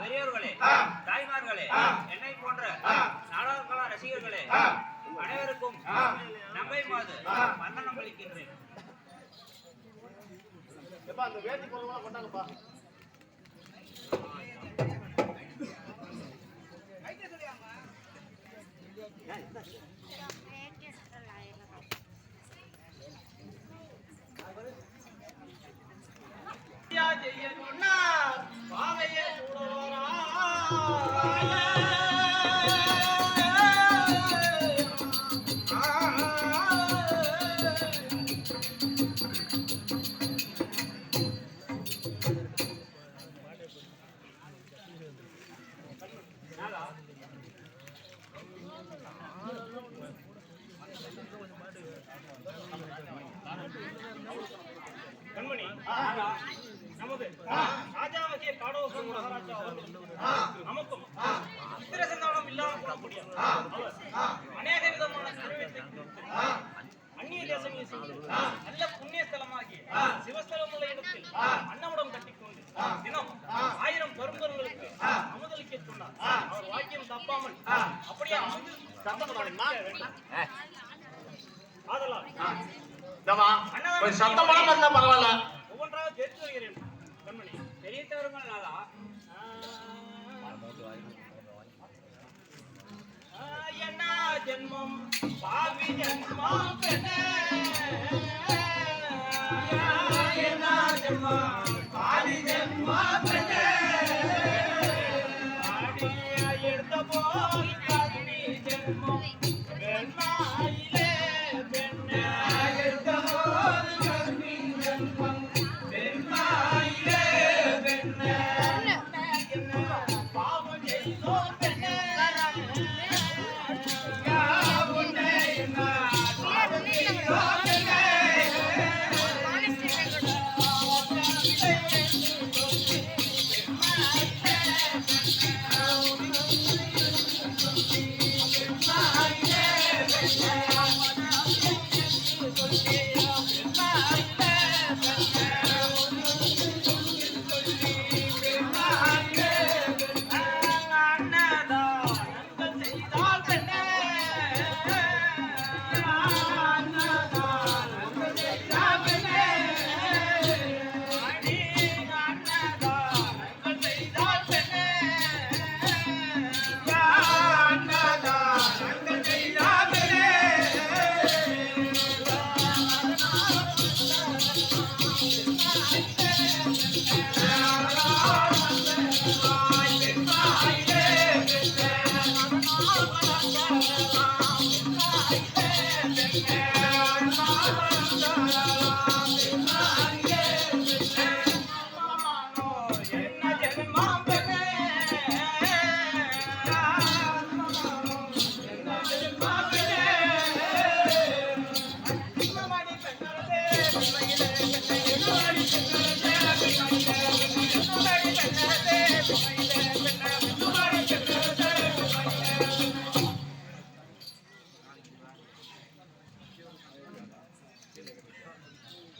பெரியவர்களே, தாய்மார்களே, என்னை போன்ற நாடகக்கலா ரசிகர்களே அனைவருக்கும் நம்பை மாது வந்தனம் அளிக்கின்றேன். அந்த வேட்டி பொருள்லாம் கொண்டாங்கப்பா. செய்யணும்னா பாவையை கண்மணி நமது ராஜாவசிய காடோச மகாராஜா அவர்கள் நமக்கும் புத்திர சந்தானம் இல்லாமல் போடக்கூடிய அவர் அநேக விதமான கருவியத்தை அந்நிய தேசங்களில் சென்று நல்ல புண்ணிய ஸ்தலமாகிய சிவஸ்தலம் உள்ள இடத்தில் அன்னமுடம் கட்டிக்கொண்டு தினம் 1000 பெரும்பொருளுக்கு அமுதளிக்க சொன்னார். அவர் வாக்கியம் தப்பாமல் அப்படியே அமுது ஆதலால் ஒவ்வொன்றாக தெரிந்து வருகிறேன் கண்மணி. பெரிய தவறுகள் நாளா என்ன ஜென்மம் பாவி ஜென்மம் பெண்ணே என்ன ஜென்மம் பாவி ஜென்மம் பெண்ணே எடுத்த போல் பாவி ஜென்மம் பெண்ணாயிலே பெண்ணே எடுத்த போல் பாவி ஜென்மம் பெண்ணாயிலே பெண்ணே பாவம் செய்தோ பெண்ணே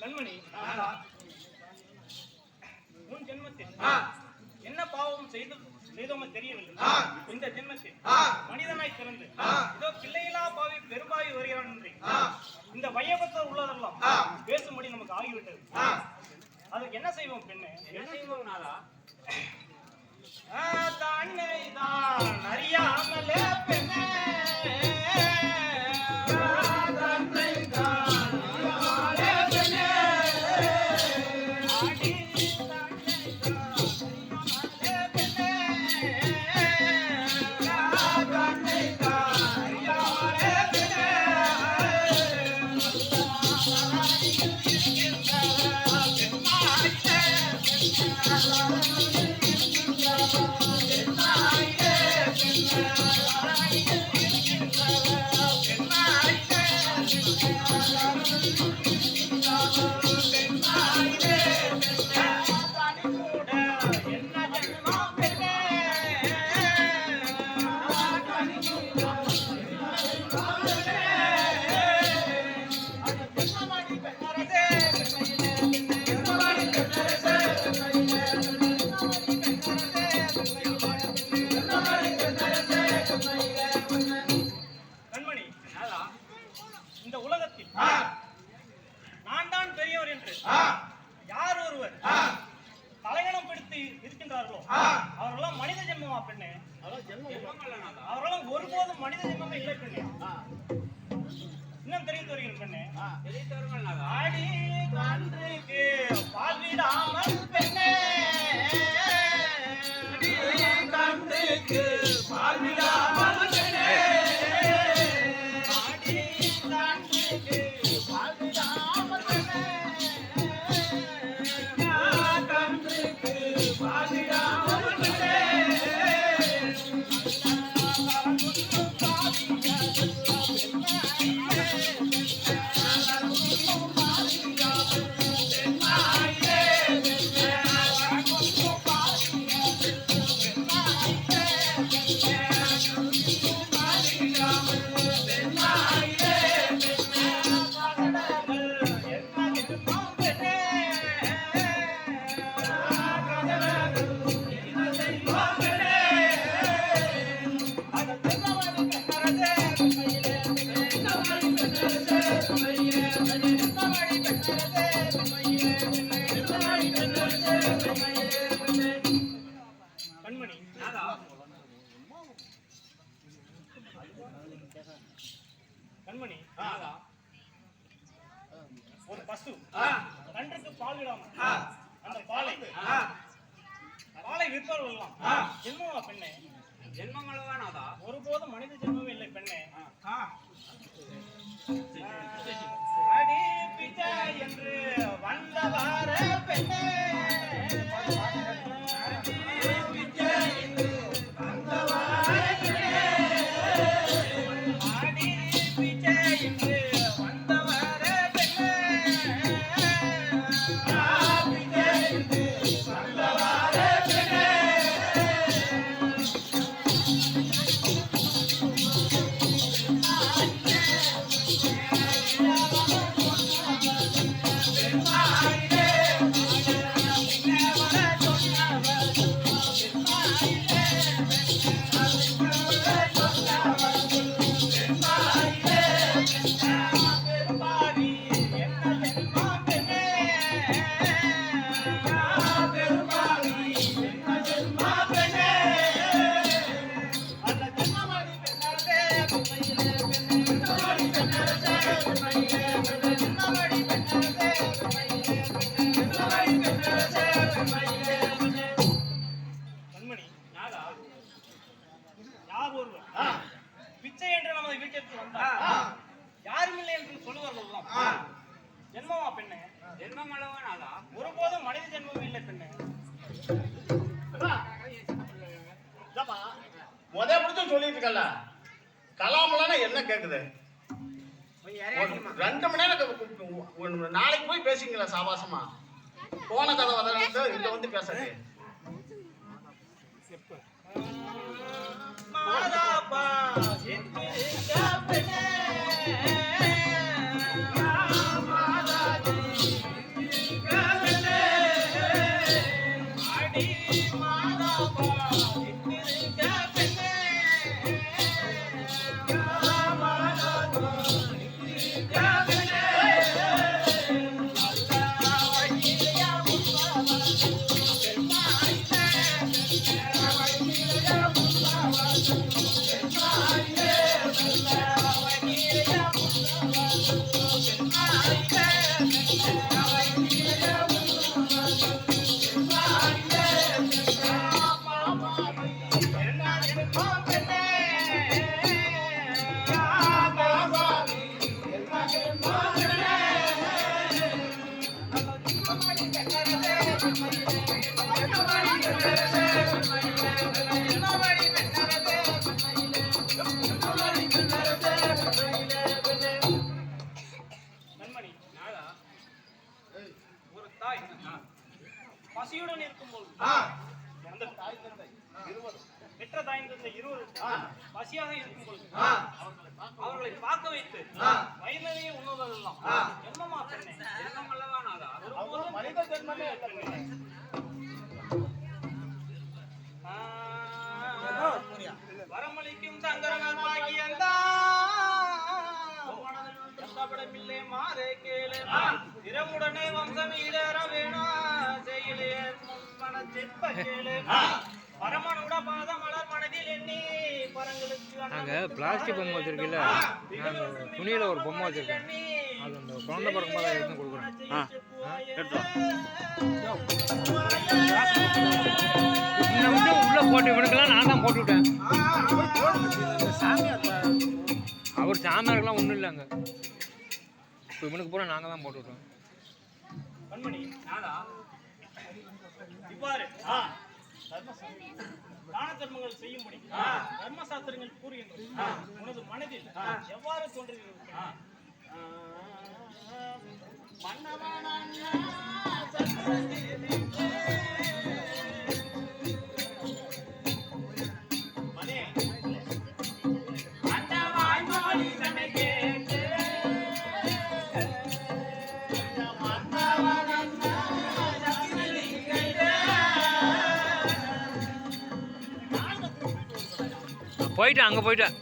நண்மணி, உன் ஜென்மத்தில் என்ன பாவம் செய்தோமோ தெரியவில்லை. இந்த ஜென்மத்தில் மனிதனாய் பிறந்து இதோ பிள்ளையிலா பாவி பெரும்பாவி வருகிறான் என்று இந்த வையகத்தில் உள்ளதெல்லாம் பேசும்படி நமக்கு ஆகிவிட்டது. அதுக்கு என்ன செய்வோம் பெண்ணே? என்ன செய்வோம் நாளா தன்னை தான் அறியாமலே பெண்ணே அவரெல்லாம் ஒருபோதும் மனித ஜென்மமே இல்லை பெண்ணே. இன்னும் தெரிவித்து வருகிறேன் பெண்ணே. ஆடி கன்றுக்கு பால் விடாமல் பெண்ணே, கன்றுக்கு பால் விடாமல் பெண்ணே, ஆடி கன்றுக்கு பால் விடாமல் பெண்ணே, கன்றுக்கு பால் விடாமல் பெண்ணே. கண்மணி நாதா கண்மணி நாதா ஒரு பசு கன்றுக்கு பால் விடாம அந்த பாலை விற்பவர்கள் எல்லாம் ஜென்மமா பெண்ணே ஜென்மங்களவா நாதா ஒருபோதும் மனித ஜென்மமே இல்லை பெண்ணே அடி பிச்சை என்று வந்தவார பெண்ணே கண்மணி நாதா யார் ஒருவர் பிச்சை என்று நமது வீட்டிற்கு வந்தார் யாருமில்லை என்று சொல்லுவார்கள் ஜென்மமா பெண்ணே ஜென்மங்களவா நாதா ஒருபோதும் மனித ஜென்மம் இல்லை பெண்ணே பிடிச்சும் சொல்லிட்டு இருக்கல கலாமலான என்ன கேக்குது 2 மணி நேரம் நாளைக்கு போய் பேசிங்களா சாபாசமா போன கதை வர இங்க வந்து பேசுறது மாதாப்பா கண்மணி நாதா ஒரு தாய் பசியுடன் இருக்கும்போது அந்த தாய் தந்தை பெற்ற தாய் தந்தை இருவரும் பசியாக இருக்கும்போது அவர்களை பார்க்க வைத்து வயதிலேயே உண்ணுவதெல்லாம் என்னமா பெண்ணே ஜென்மங்களவா நாதா ஒருபோதும் மனித ஜென்மமே இல்லை பெண்ணே. வரமளிக்கும் சங்கரனால் பாக்கியந்தா கஷ்டப்படமில்லை மாறே கேளு திறமுடனே வம்சம் ஈடற வேணா செயலே மன செப்ப கேளு பரமனுட பாத மலர் மனதில் எண்ணி பரங்களுக்கு நாங்க பிளாஸ்டிக் பொம்மை வச்சிருக்கீல்ல நாங்க துணியில ஒரு பொம்மை வச்சிருக்கேன் அது அந்த குழந்தை பிறக்கும்போது அதை எடுத்து கொடுக்குறேன் இன்னும் வந்து உள்ள போட்டு இவனுக்கெல்லாம் நான் தான் போட்டு விட்டேன் அவர் சாமியாருக்கெல்லாம் ஒன்றும் இல்லைங்க இப்போ இவனுக்கு பூரா நாங்கள் தான் போட்டு விட்டோம் கண்மணி நாதா இவ்வாறு தான தர்மங்கள் செய்யும்படி தர்மசாஸ்திரங்கள் கூறுகின்றன உனது மனதில் எவ்வாறு தோன்றுகிறது போயிட்டேன் அங்கே போயிட்டேன்.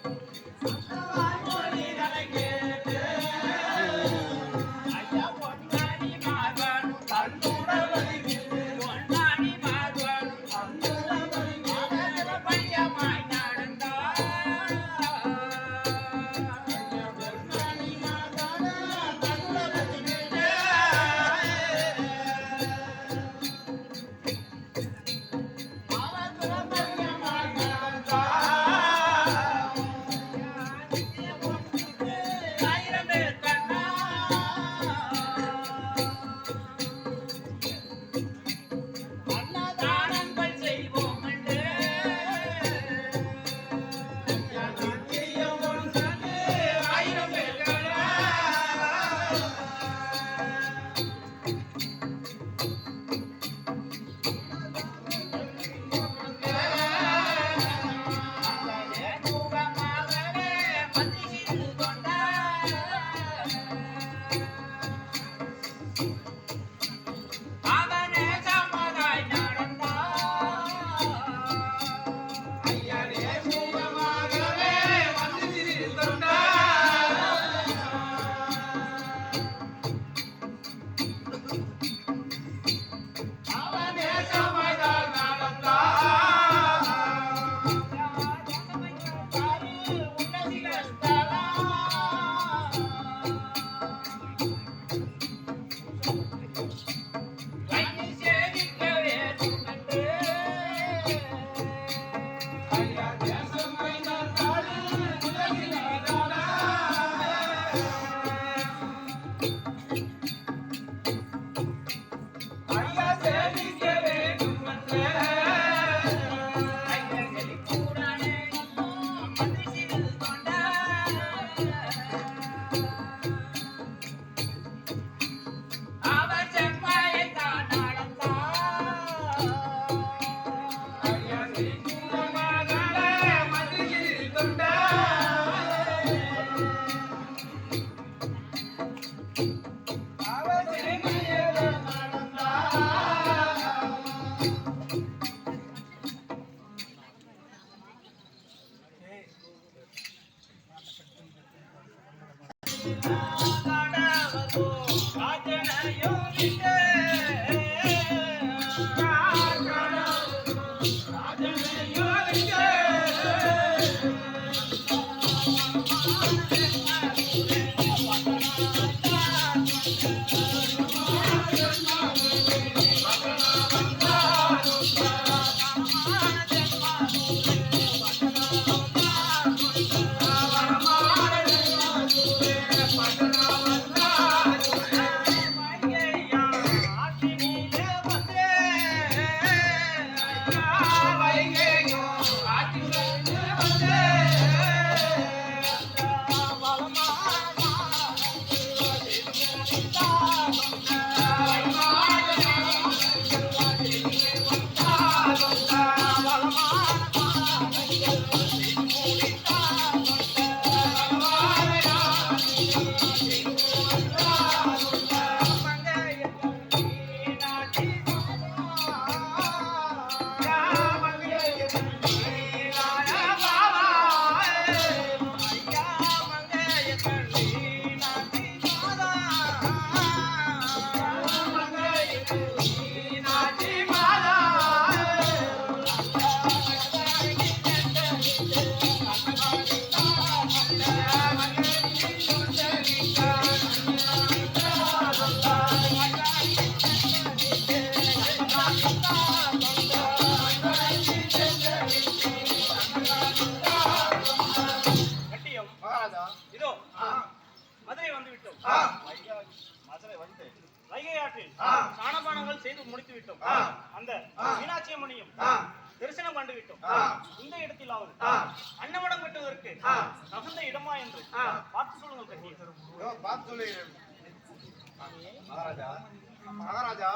மகாராஜா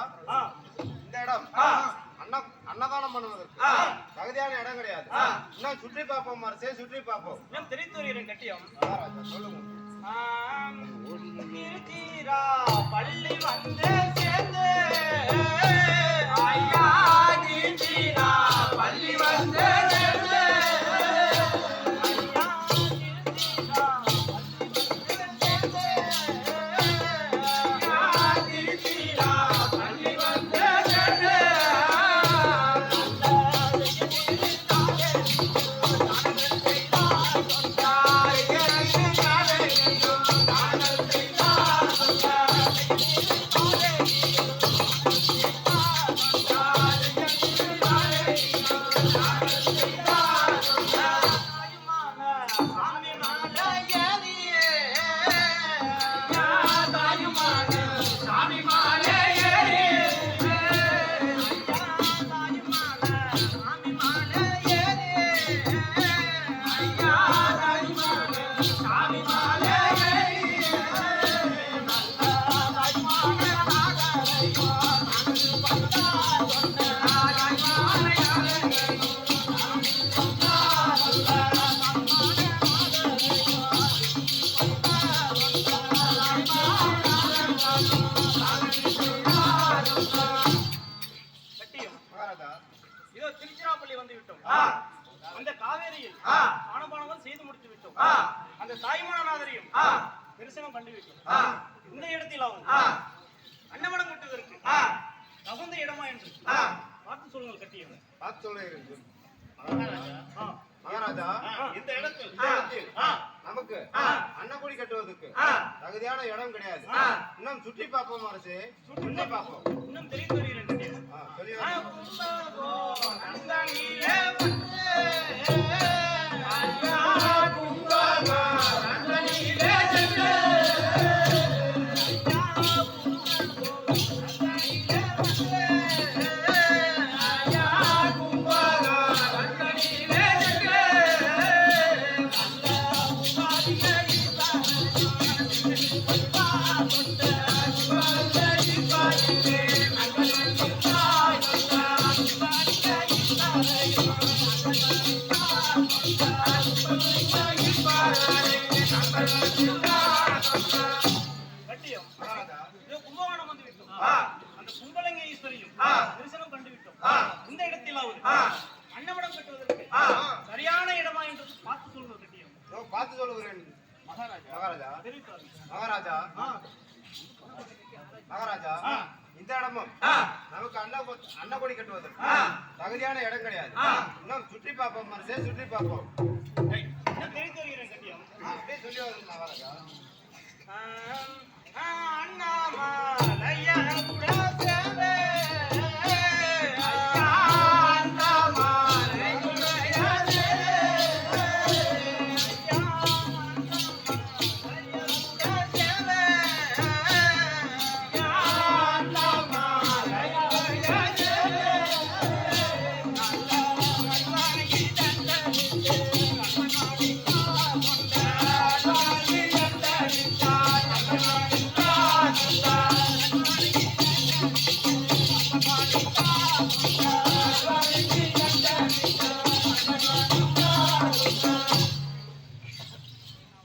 இந்த இடம் அன்னதானம் பண்ணுவதற்கு தகுதியான இடம் கிடையாது. இன்னும் சுற்றி பார்ப்போம், மரசே சுற்றி பார்ப்போம். இன்னும் தெரிந்து வருகிறேன் கட்டியம். மகாராஜா சொல்லுங்க. பள்ளி வந்து சேர்ந்து ஐயா நீச்சிரா பள்ளி வந்து சேர்ந்து மகாராஜா இதோ திருச்சிராப்பள்ளி வந்து விட்டோம். அந்த காவேரியில் ஆனபானங்கள் செய்து முடித்து விட்டோம். அந்த தாய்மானநாதரையும் தரிசனம் பண்ணி விட்டோம். இந்த இடத்திலாவும் அன்னமடம் கட்டுவதற்கு தகுந்த இடமா என்று பார்த்து சொல்லுங்கள் கட்டியவன். பார்த்து சொல்லுகிறேன் ஆ. மகாராஜா இந்த இடத்தில் நமக்கு அன்னக்குடி கட்டுவதற்கு தகுதியான இடம் கிடையாது. இன்னும் சுற்றி பார்ப்போம் அரசு, சுற்றி பார்ப்போம். இன்னும் தெரிந்து வருகிறேன் கட்டியவன். சொல்லி கட்டியம் இதோ கும்பகோணம் வந்து விட்டோம். அந்த கும்பலங்க ஈஸ்வரியும் தரிசனம் கண்டு விட்டோம். இந்த இடத்திலாவது அன்னமடம் கட்டுவதற்கு சரியான இடமா என்று பார்த்து சொல்லுங்கள் கட்டியம். பார்த்து சொல்லுகிறேன் மகாராஜா. தெரிவித்தார். மகாராஜா மகாராஜா இந்த இடமும் நமக்கு அன்னக்கொடி கட்டுவதற்கு தகுதியான இடம் கிடையாது. இன்னும் சுற்றி பார்ப்போம் அரசே, சுற்றி பார்ப்போம். இன்னும் தெரிந்து வருகிறேன் கட்டியம். அப்படியே சொல்லி வருது மகாராஜா. அண்ணாமலையா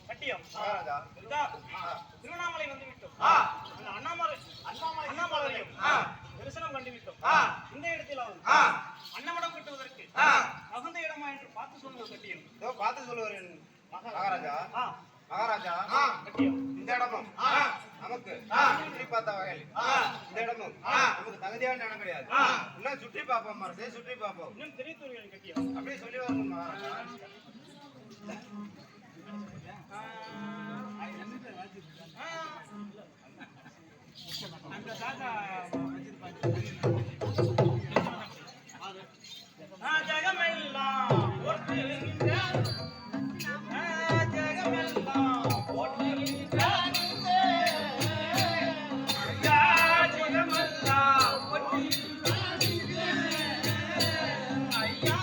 கட்டியம். இதா, திருவண்ணாமலை வந்து விட்டோம். அந்த அண்ணாமலையும் தரிசனம் கண்டு விட்டோம். இந்த இடத்திலாவது அன்னமடம் கட்டுவதற்கு தகுந்த இடமா என்று பார்த்து சொல்லுங்கள் கட்டியம். பார்த்து சொல்லுகிறேன் மகாராஜா. மகாராஜா கட்டியம். இந்த இடமும் நமக்கு சுற்றி பார்த்த வகையில் இந்த இடமும் நமக்கு தகுதியான இடம் கிடையாது. இன்னும் சுற்றி பார்ப்போம் அரசே, சுற்றி பார்ப்போம். இன்னும் தெரிவித்து வருகிறேன் கட்டியம். அப்படியே சொல்லி வரணும் மகாராஜா. ஜகமெல்லாம் போற்றுகின்ற ஜகமெல்லாம் போற்றுகின்ற ஜகமெல்லாம் போற்றுகின்ற ஐயா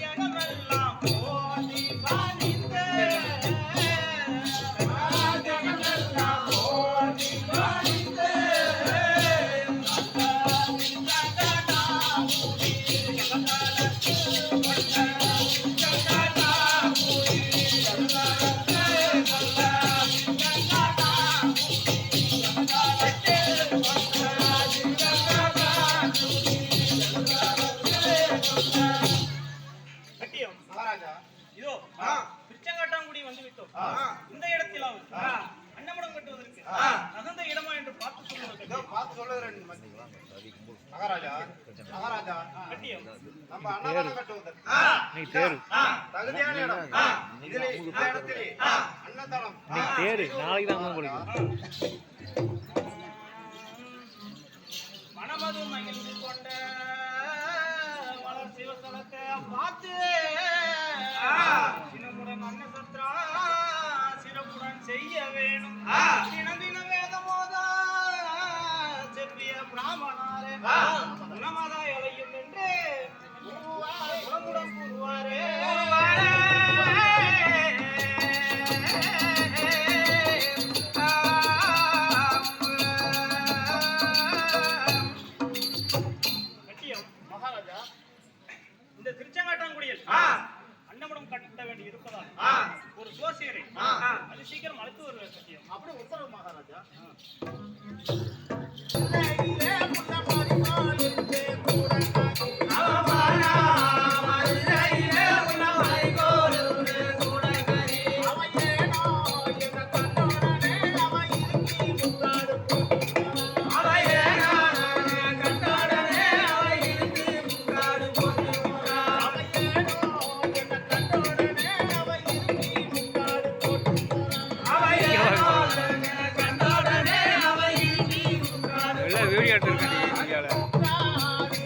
ஜகமெல்லாம் போற்றி பணிந்த ஜகமெல்லாம் போற்றி பணிந்த கட்டியம். மகாராஜா இதோ திருச்செங்காட்டாங்குடி வந்து விட்டோம். இந்த இடத்திலாவது அன்னமடம் கட்டுவதற்கு தகுந்த இடமா என்று பார்த்து சொல்லுங்கள் பார்த்து சொல்லுகிறேன் மகாராஜா. மகாராஜா கட்டியம். நம்ம அன்னதானம் கட்டுவதற்கு நீ தேரு தகுதியான இடம் இதிலே இந்த இடத்திலே அன்னதானம் நீ தேரு நாளைக்கு தான் போலிக்கும். மனமது மகிழ்ந்து கொண்ட வளர் சிவத்தலத்தை பார்த்து சினமுடன் அன்னசத்ரா சிறப்புடன் செய்ய வேணும் தினம் தினம் வேதமோத செவ்விய பிராமணாரே குணமதா இலையும் என்று குணமுடன் கூறுவாரே மகாராஜா இந்த திருச்செங்காட்டாங்குடியில் அன்னமடம் கட்ட வேண்டி இருப்பதால் ஒரு ஜோசியரை அது சீக்கிரம் அழைத்து வருவார் சத்தியம். அப்படி உத்தரவு மகாராஜா. எல்லாம் வீடியோ எடுத்துருக்கேன் இந்தியாவில்.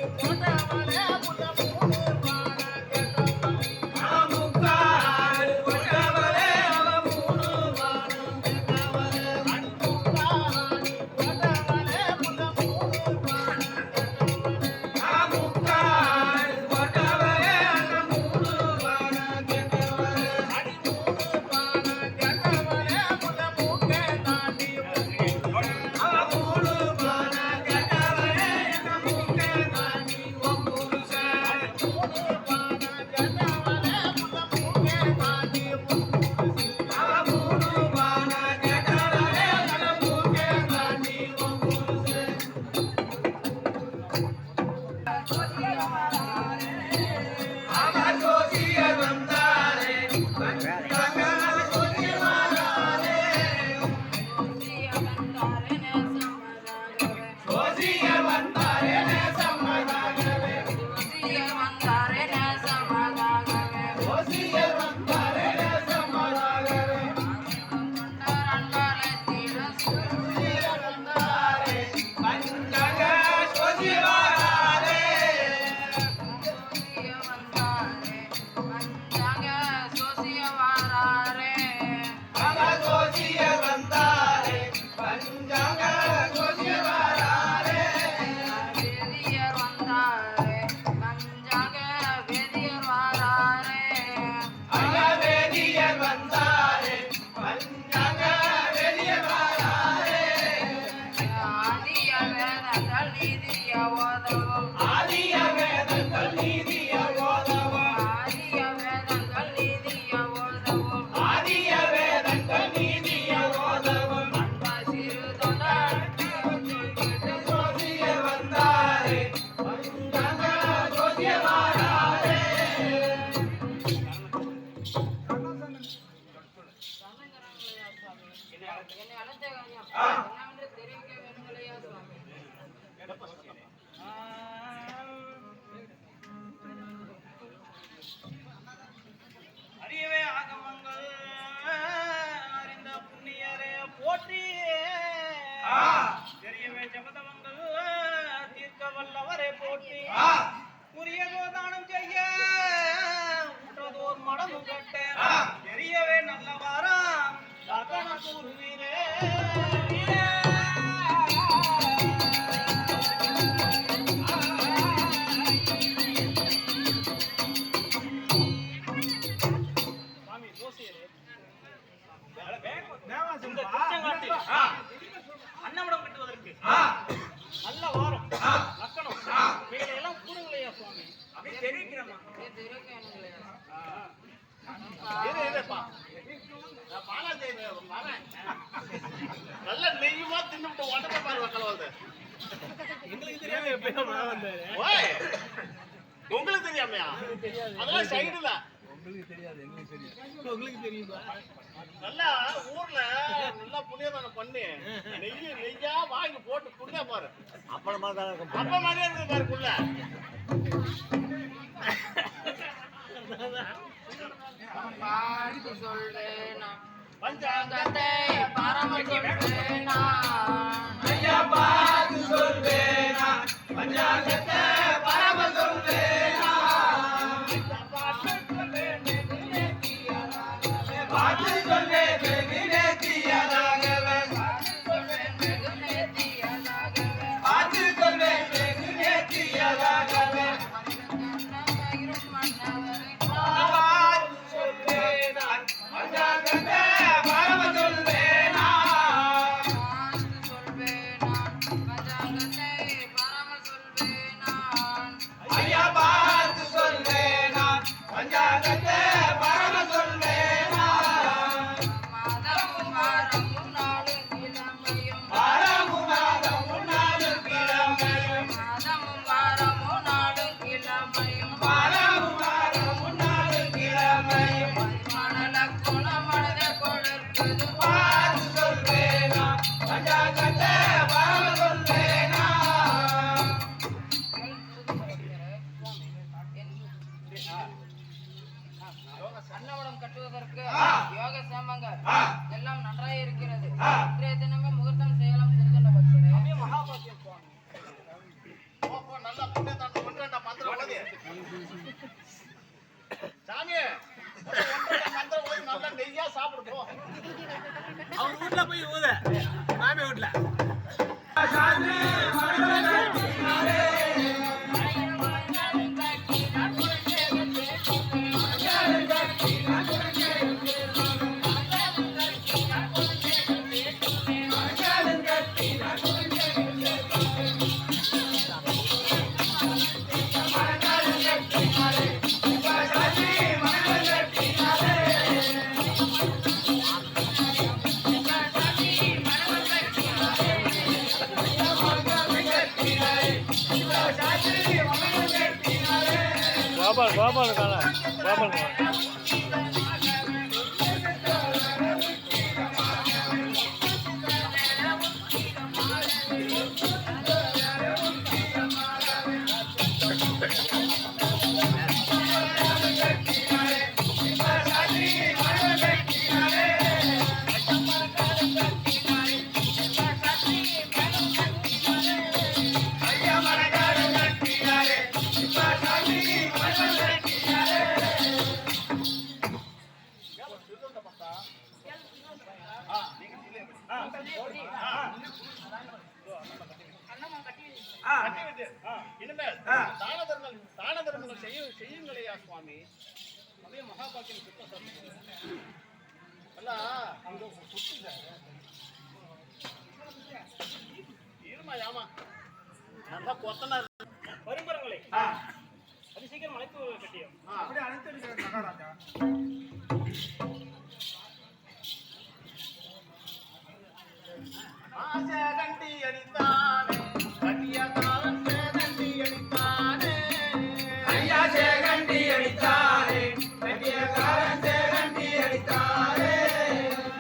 அறியவே ஆகமங்கள் அறிந்த புண்ணியரே போற்றி தெரியவே ஜபதவங்கள் தீர்க்க வல்லவரே போற்றி உரியதோ தானம் செய்ய உற்றதோர் மடமு கட்ட தெரியவே நல்லவாரா தகன கூறுவீரே இந்த திருச்செங்காட்டில் அன்னமடம் கட்டுவதற்கு நல்ல வாரம் லக்கணம் இவைகளெல்லாம் கூறுங்களையா சுவாமி அப்படியே தெரிவிக்கிறோமா நல்ல நெய்யுமா தின்னுட்டு உடம்ப பாரு மக்கள் வந்து எங்களுக்கு தெரியாம எப்படியா வந்தாரு உங்களுக்கு தெரியாமையா அதெல்லாம் சைடுல உங்களுக்கு தெரியுமா நல்லா ஊர்ல நல்லா புண்ணியதானம் பண்ணி நெய்யா வாங்கி போட்டு குடியா பாரு அப்ப மாதிரியே இருக்கு பாரு குள்ள பஞ்சாங்கத்தை பரம சொல்வேனா ஐயா பாத்து சொல்வேனா பஞ்சாங்கத்தை பரம சொல்வேனா பார்த்து சொல்வேன் வெகு நேர்த்தியாகவே பார்த்து சொல்வேன் வெகு நேர்த்தியாகவே அன்னவடம் கட்டுவதற்கு யோக சேமங்கள் எல்லாம் நன்றாக இருக்கிறது. இன்றைய தினமே முகூர்த்தம் செய்யலாம் சிறிதண்ட பக்தரே. நல்லா புண்ணியத்தாண்டம் பண்றேன்டா மந்திரம் ஓதி சாமியே மந்திரம் ஓதி நல்லா நெய்யா சாப்பிடு போ அவங்க வீட்டுல போய் ஊத மாமி வீட்டுல கோபால் கால கோபால் இனிமேல் தான தர்மங்கள் செய்யுங்களையா சுவாமி அப்படியே மகாபாக்கியம் சுத்தம் இருமா யாமா நல்லா கொத்தனா வரும்பரங்களை அது சீக்கிரம் அழைத்து கட்டியும் அப்படியே அழைத்து மகாராஜா கண்டி அடித்தானே கட்டியக்காரன் கண்டி அடித்தானே ஐயா கண்டி அடித்தானே கட்டியக்காரன் கண்டி அடித்தானே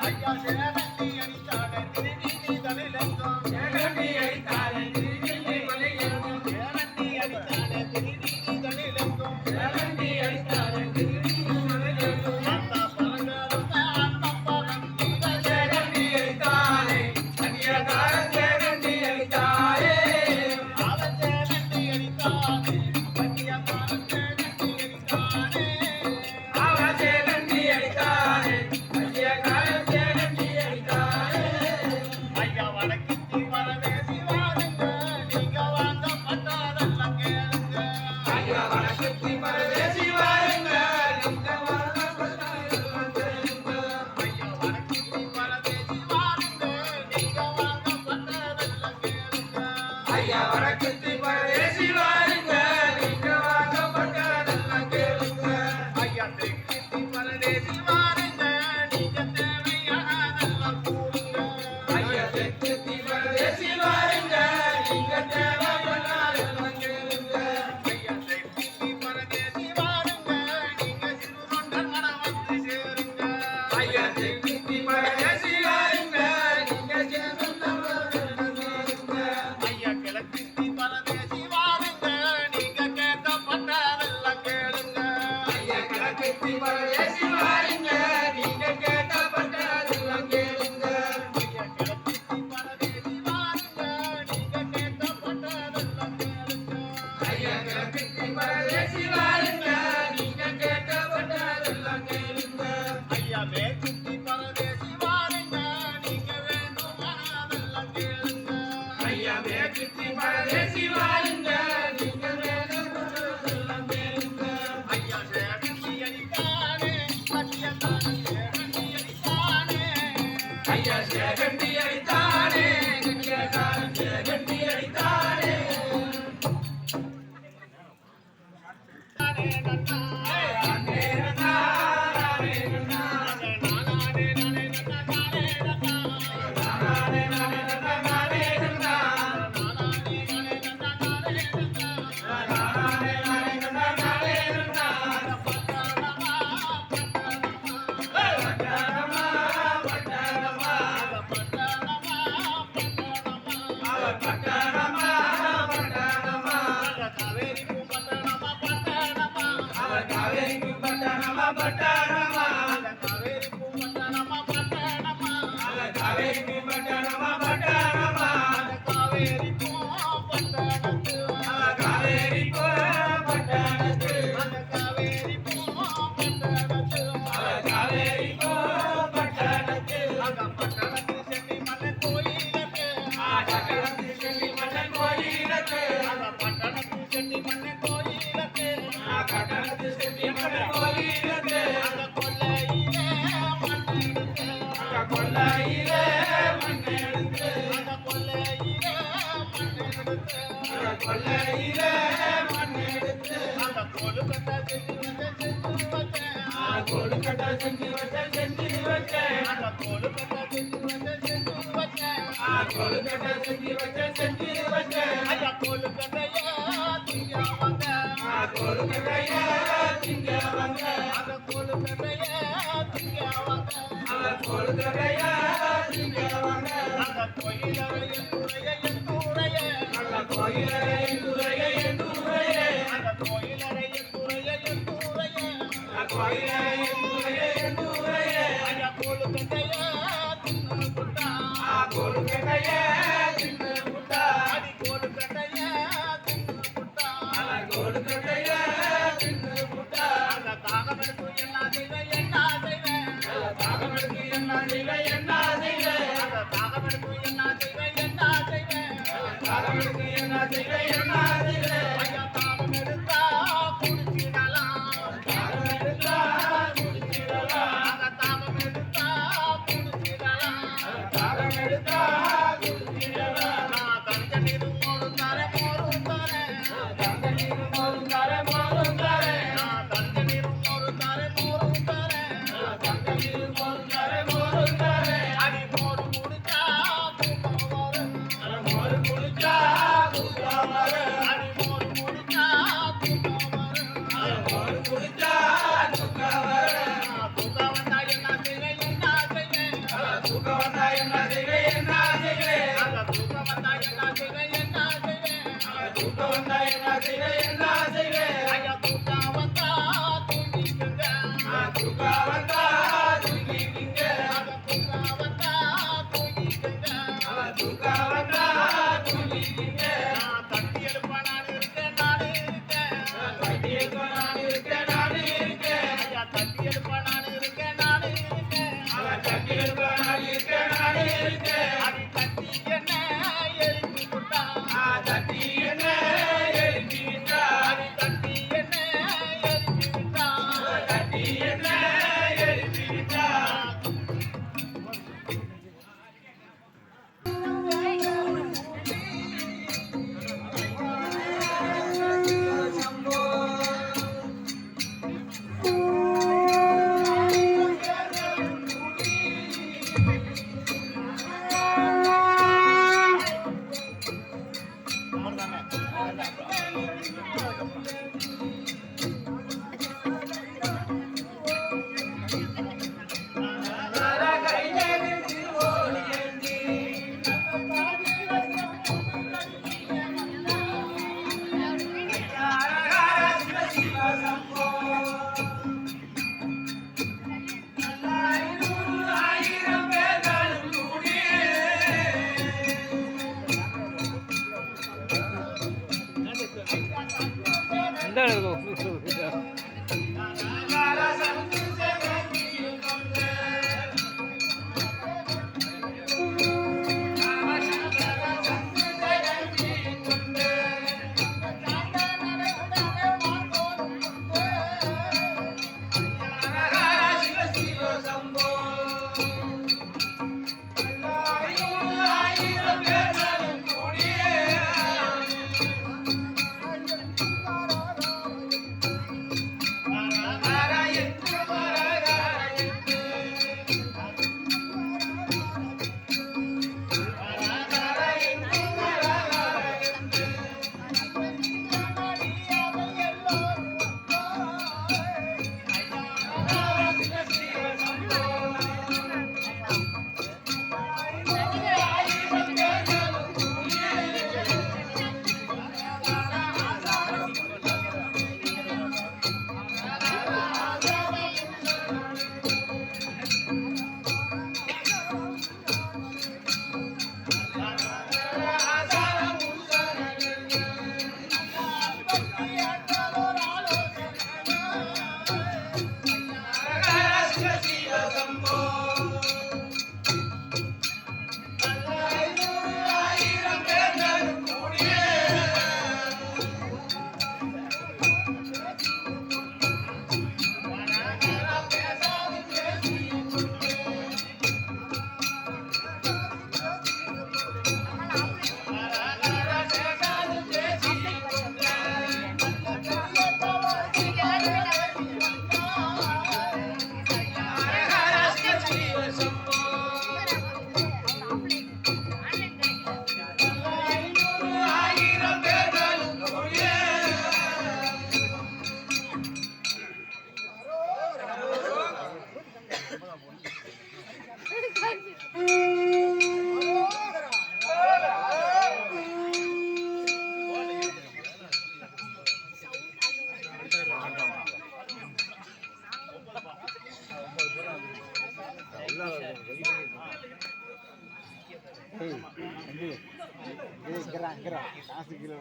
ஐயா கண்டி அடித்தானே திருநீதி தமிழங்கம் கண்டி அடித்தானே திருநீதி தமிழங்கம் கண்டி அடித்தானே திருநீதி தமிழங்கம் கண்டி அடித்தானே திருநீதி தமிழங்கம் அண்ணா பரங்கரும் அண்ணா பரங்கி கண்டி அடித்தானே கட்டியக்காரன் கண்டி அடித்தானே அவன் கண்டி அடித்தானே கட்டியக்காரன் கண்டி அடித்தானே அவன் கண்டி அடித்தானே கட்டியக்காரன் கண்டி அடித்தானே ஐயா வடக்கித்தி வரவேசி வாருங்க நீங்க வாங்க பட்டாரெல்லாம் கேளுங்க ஐயா வடக்கித்தி வரவேசி வாருங்க நீங்க வாங்க பட்டாரெல்லாம் கேளுங்க ஐயா வடக்கித்தி வரவேசி வாருங்க நீங்க வாங்க பட்டாரெல்லாம் கேளுங்க ஐயா வடக்கித்தி வரவேசி வாருங்க நீங்க வாங்க பட்டாரெல்லாம் கேளுங்க ஐயா தெற்கித்தி வரவேசி வாருங்க நீங்க தேவையானதெல்லாம் கூறுங்க ஐயா தெற்கித்தி வரவேசி வாருங்க நீங்க தேவையானதெல்லாம் கேளுங்க ஐயா தெற்கித்தி வரவேசி வாருங்க நீங்க சிறுதொண்டர் மனம் வந்து சேருங்க ஐயா தெற்கித்தி வரவேசி வாருங்க நீங்க சிறுதொண்டர் மனம் வந்து சேருங்க ஐயா கிழக்கித்தி வரவேசி வாருங்க நீங்க கேட்கப்பட்டதெல்லாம் கேளுங்க ஐயா கிழக்கித்தி வரவேசி வாருங்க நீங்க கேட்கப்பட்டதெல்லாம் கேளுங்க ஐயா கிழக்கித்தி வரவேசி வாருங்க நீங்க கேட்கப்பட்டதெல்லாம் கேளுங்க ஐயா கிழக்கித்தி வரவேசி வாருங்க நீங்க கேட்கப்பட்டதெல்லாம் கேளுங்க ஐயா மேற்கு என்ன காசு கீழே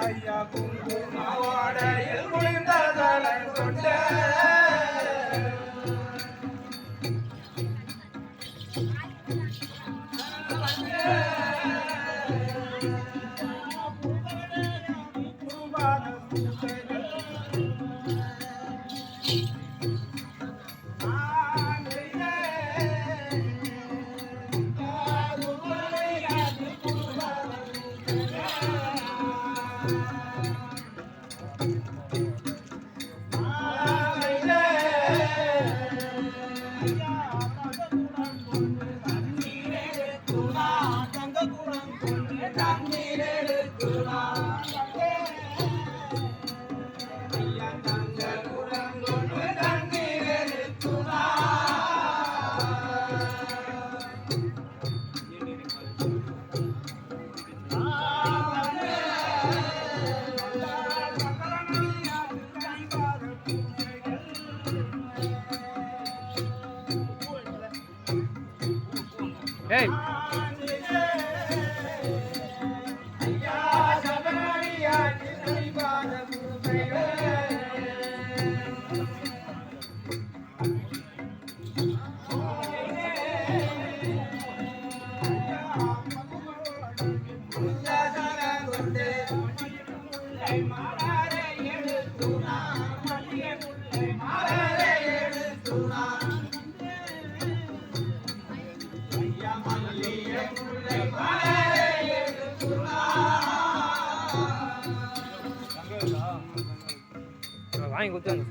ஐயா குங்குமவாடையில் குளிர்ந்த தலை கொண்ட ஏய் வாங்கி கொடுத்தாங்க.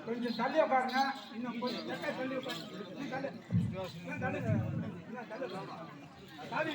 கொஞ்சம் தள்ளி உட்காருங்க. இன்னும் கொஞ்சம் தள்ளி உட்காருங்க. தள்ளி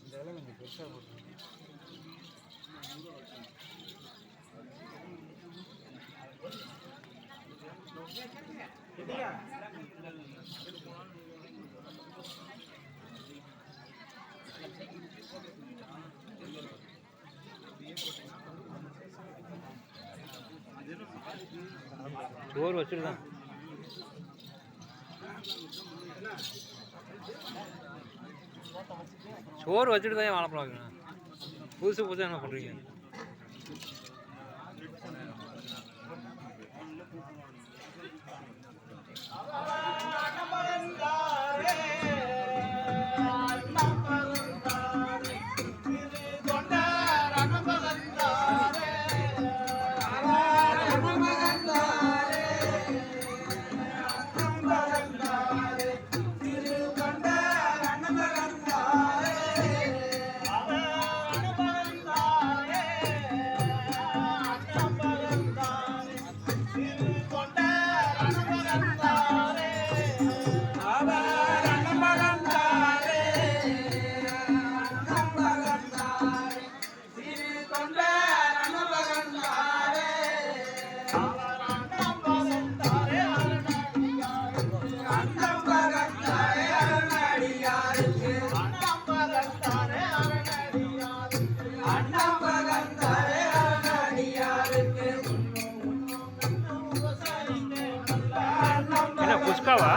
இதெல்லாம் கொஞ்சம் பெருசாக போட்டு சோறு வச்சுருதான் சோறு வச்சுட்டு தான் வாழைப்பழம் வைக்கணும். புதுசு புதுசாக என்ன பண்ணுறீங்க? என்ன புஷ்காவா?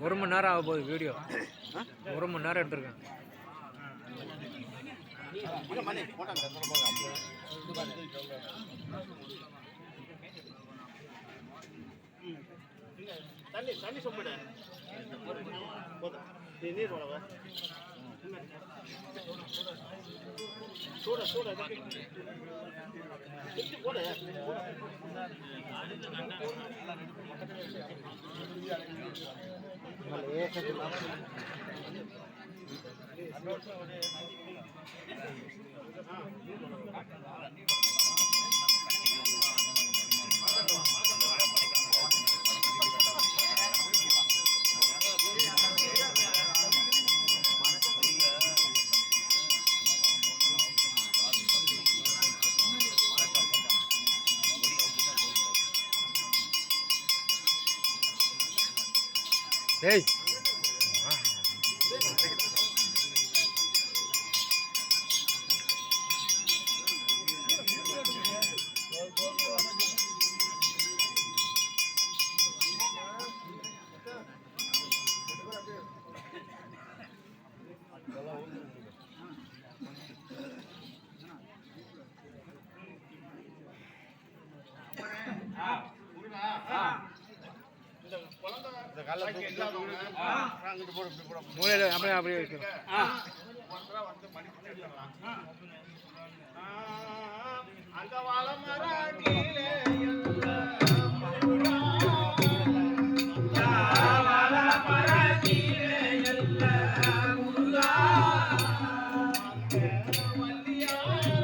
ஒரு மணி நேரம் ஆக போகுது வீடியோ. 1 மணி நேரம் எடுத்திருக்கேன். தண்ணி சொம்பிட நீர் வளவ சூட சூட போட டேய் மூலையில அப்படியே வைக்கிறோம். அந்த வாழமரடியிலே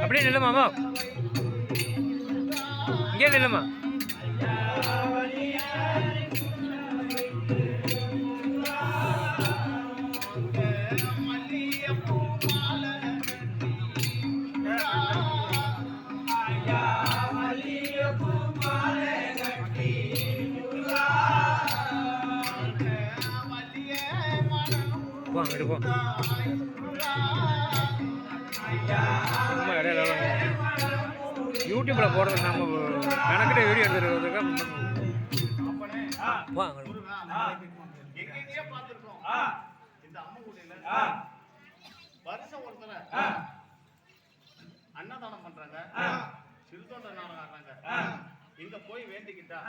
அப்படியே நில்லுமாமா, இங்கே நில்லுமா. அங்கிட்டு போ. சும்மா இடையில யூடியூப்ல போடுறது நம்ம கணக்கிட்ட வீடியோ எடுத்துருக்கிறதுக்கு எங்கெங்கேயோ பார்த்துருக்கோம். இந்த அம்மங்குடியில வருஷம் ஒருத்தர அன்னதானம் பண்றாங்க, சிறுதொண்ட நாடகம் ஆடுறாங்க. இங்க போய் வேண்டிக்கிட்டா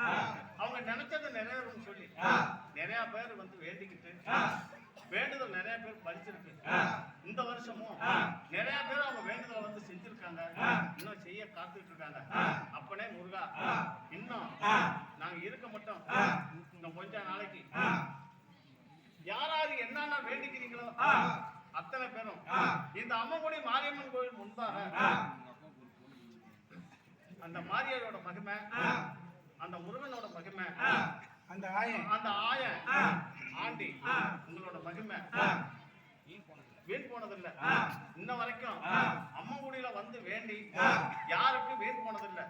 அவங்க நினைச்சது நிறைவேறும்னு சொல்லி நிறைய பேர் வந்து வேண்டிக்கிட்டு வேண்டுதல் நிறைய பேர் பறிச்சிருக்கு. இந்த வருஷமும் நிறைய பேர் அவங்க வேண்டுதல் வந்து செஞ்சிருக்காங்க, இன்னும் செய்ய காத்துட்டு இருக்காங்க. அப்பனே முருகா, இன்னும் நாங்க இருக்க மட்டும் இன்னும் கொஞ்ச நாளைக்கு யாராரு என்னென்ன வேண்டிக்கிறீங்களோ அத்தனை பேரும் இந்த அம்மங்குடி மாரியம்மன் கோயில் முன்பாக அந்த மாரியாரோட மகிமை, அந்த முருகனோட மகிமை, அந்த ஆயன் ஆண்டி உங்களோட மகிமை வீண் போனதில்லை. இன்ன வரைக்கும் அம்மங்குடியில வந்து வேண்டி யாருக்கும் வீண் போனதில்லை.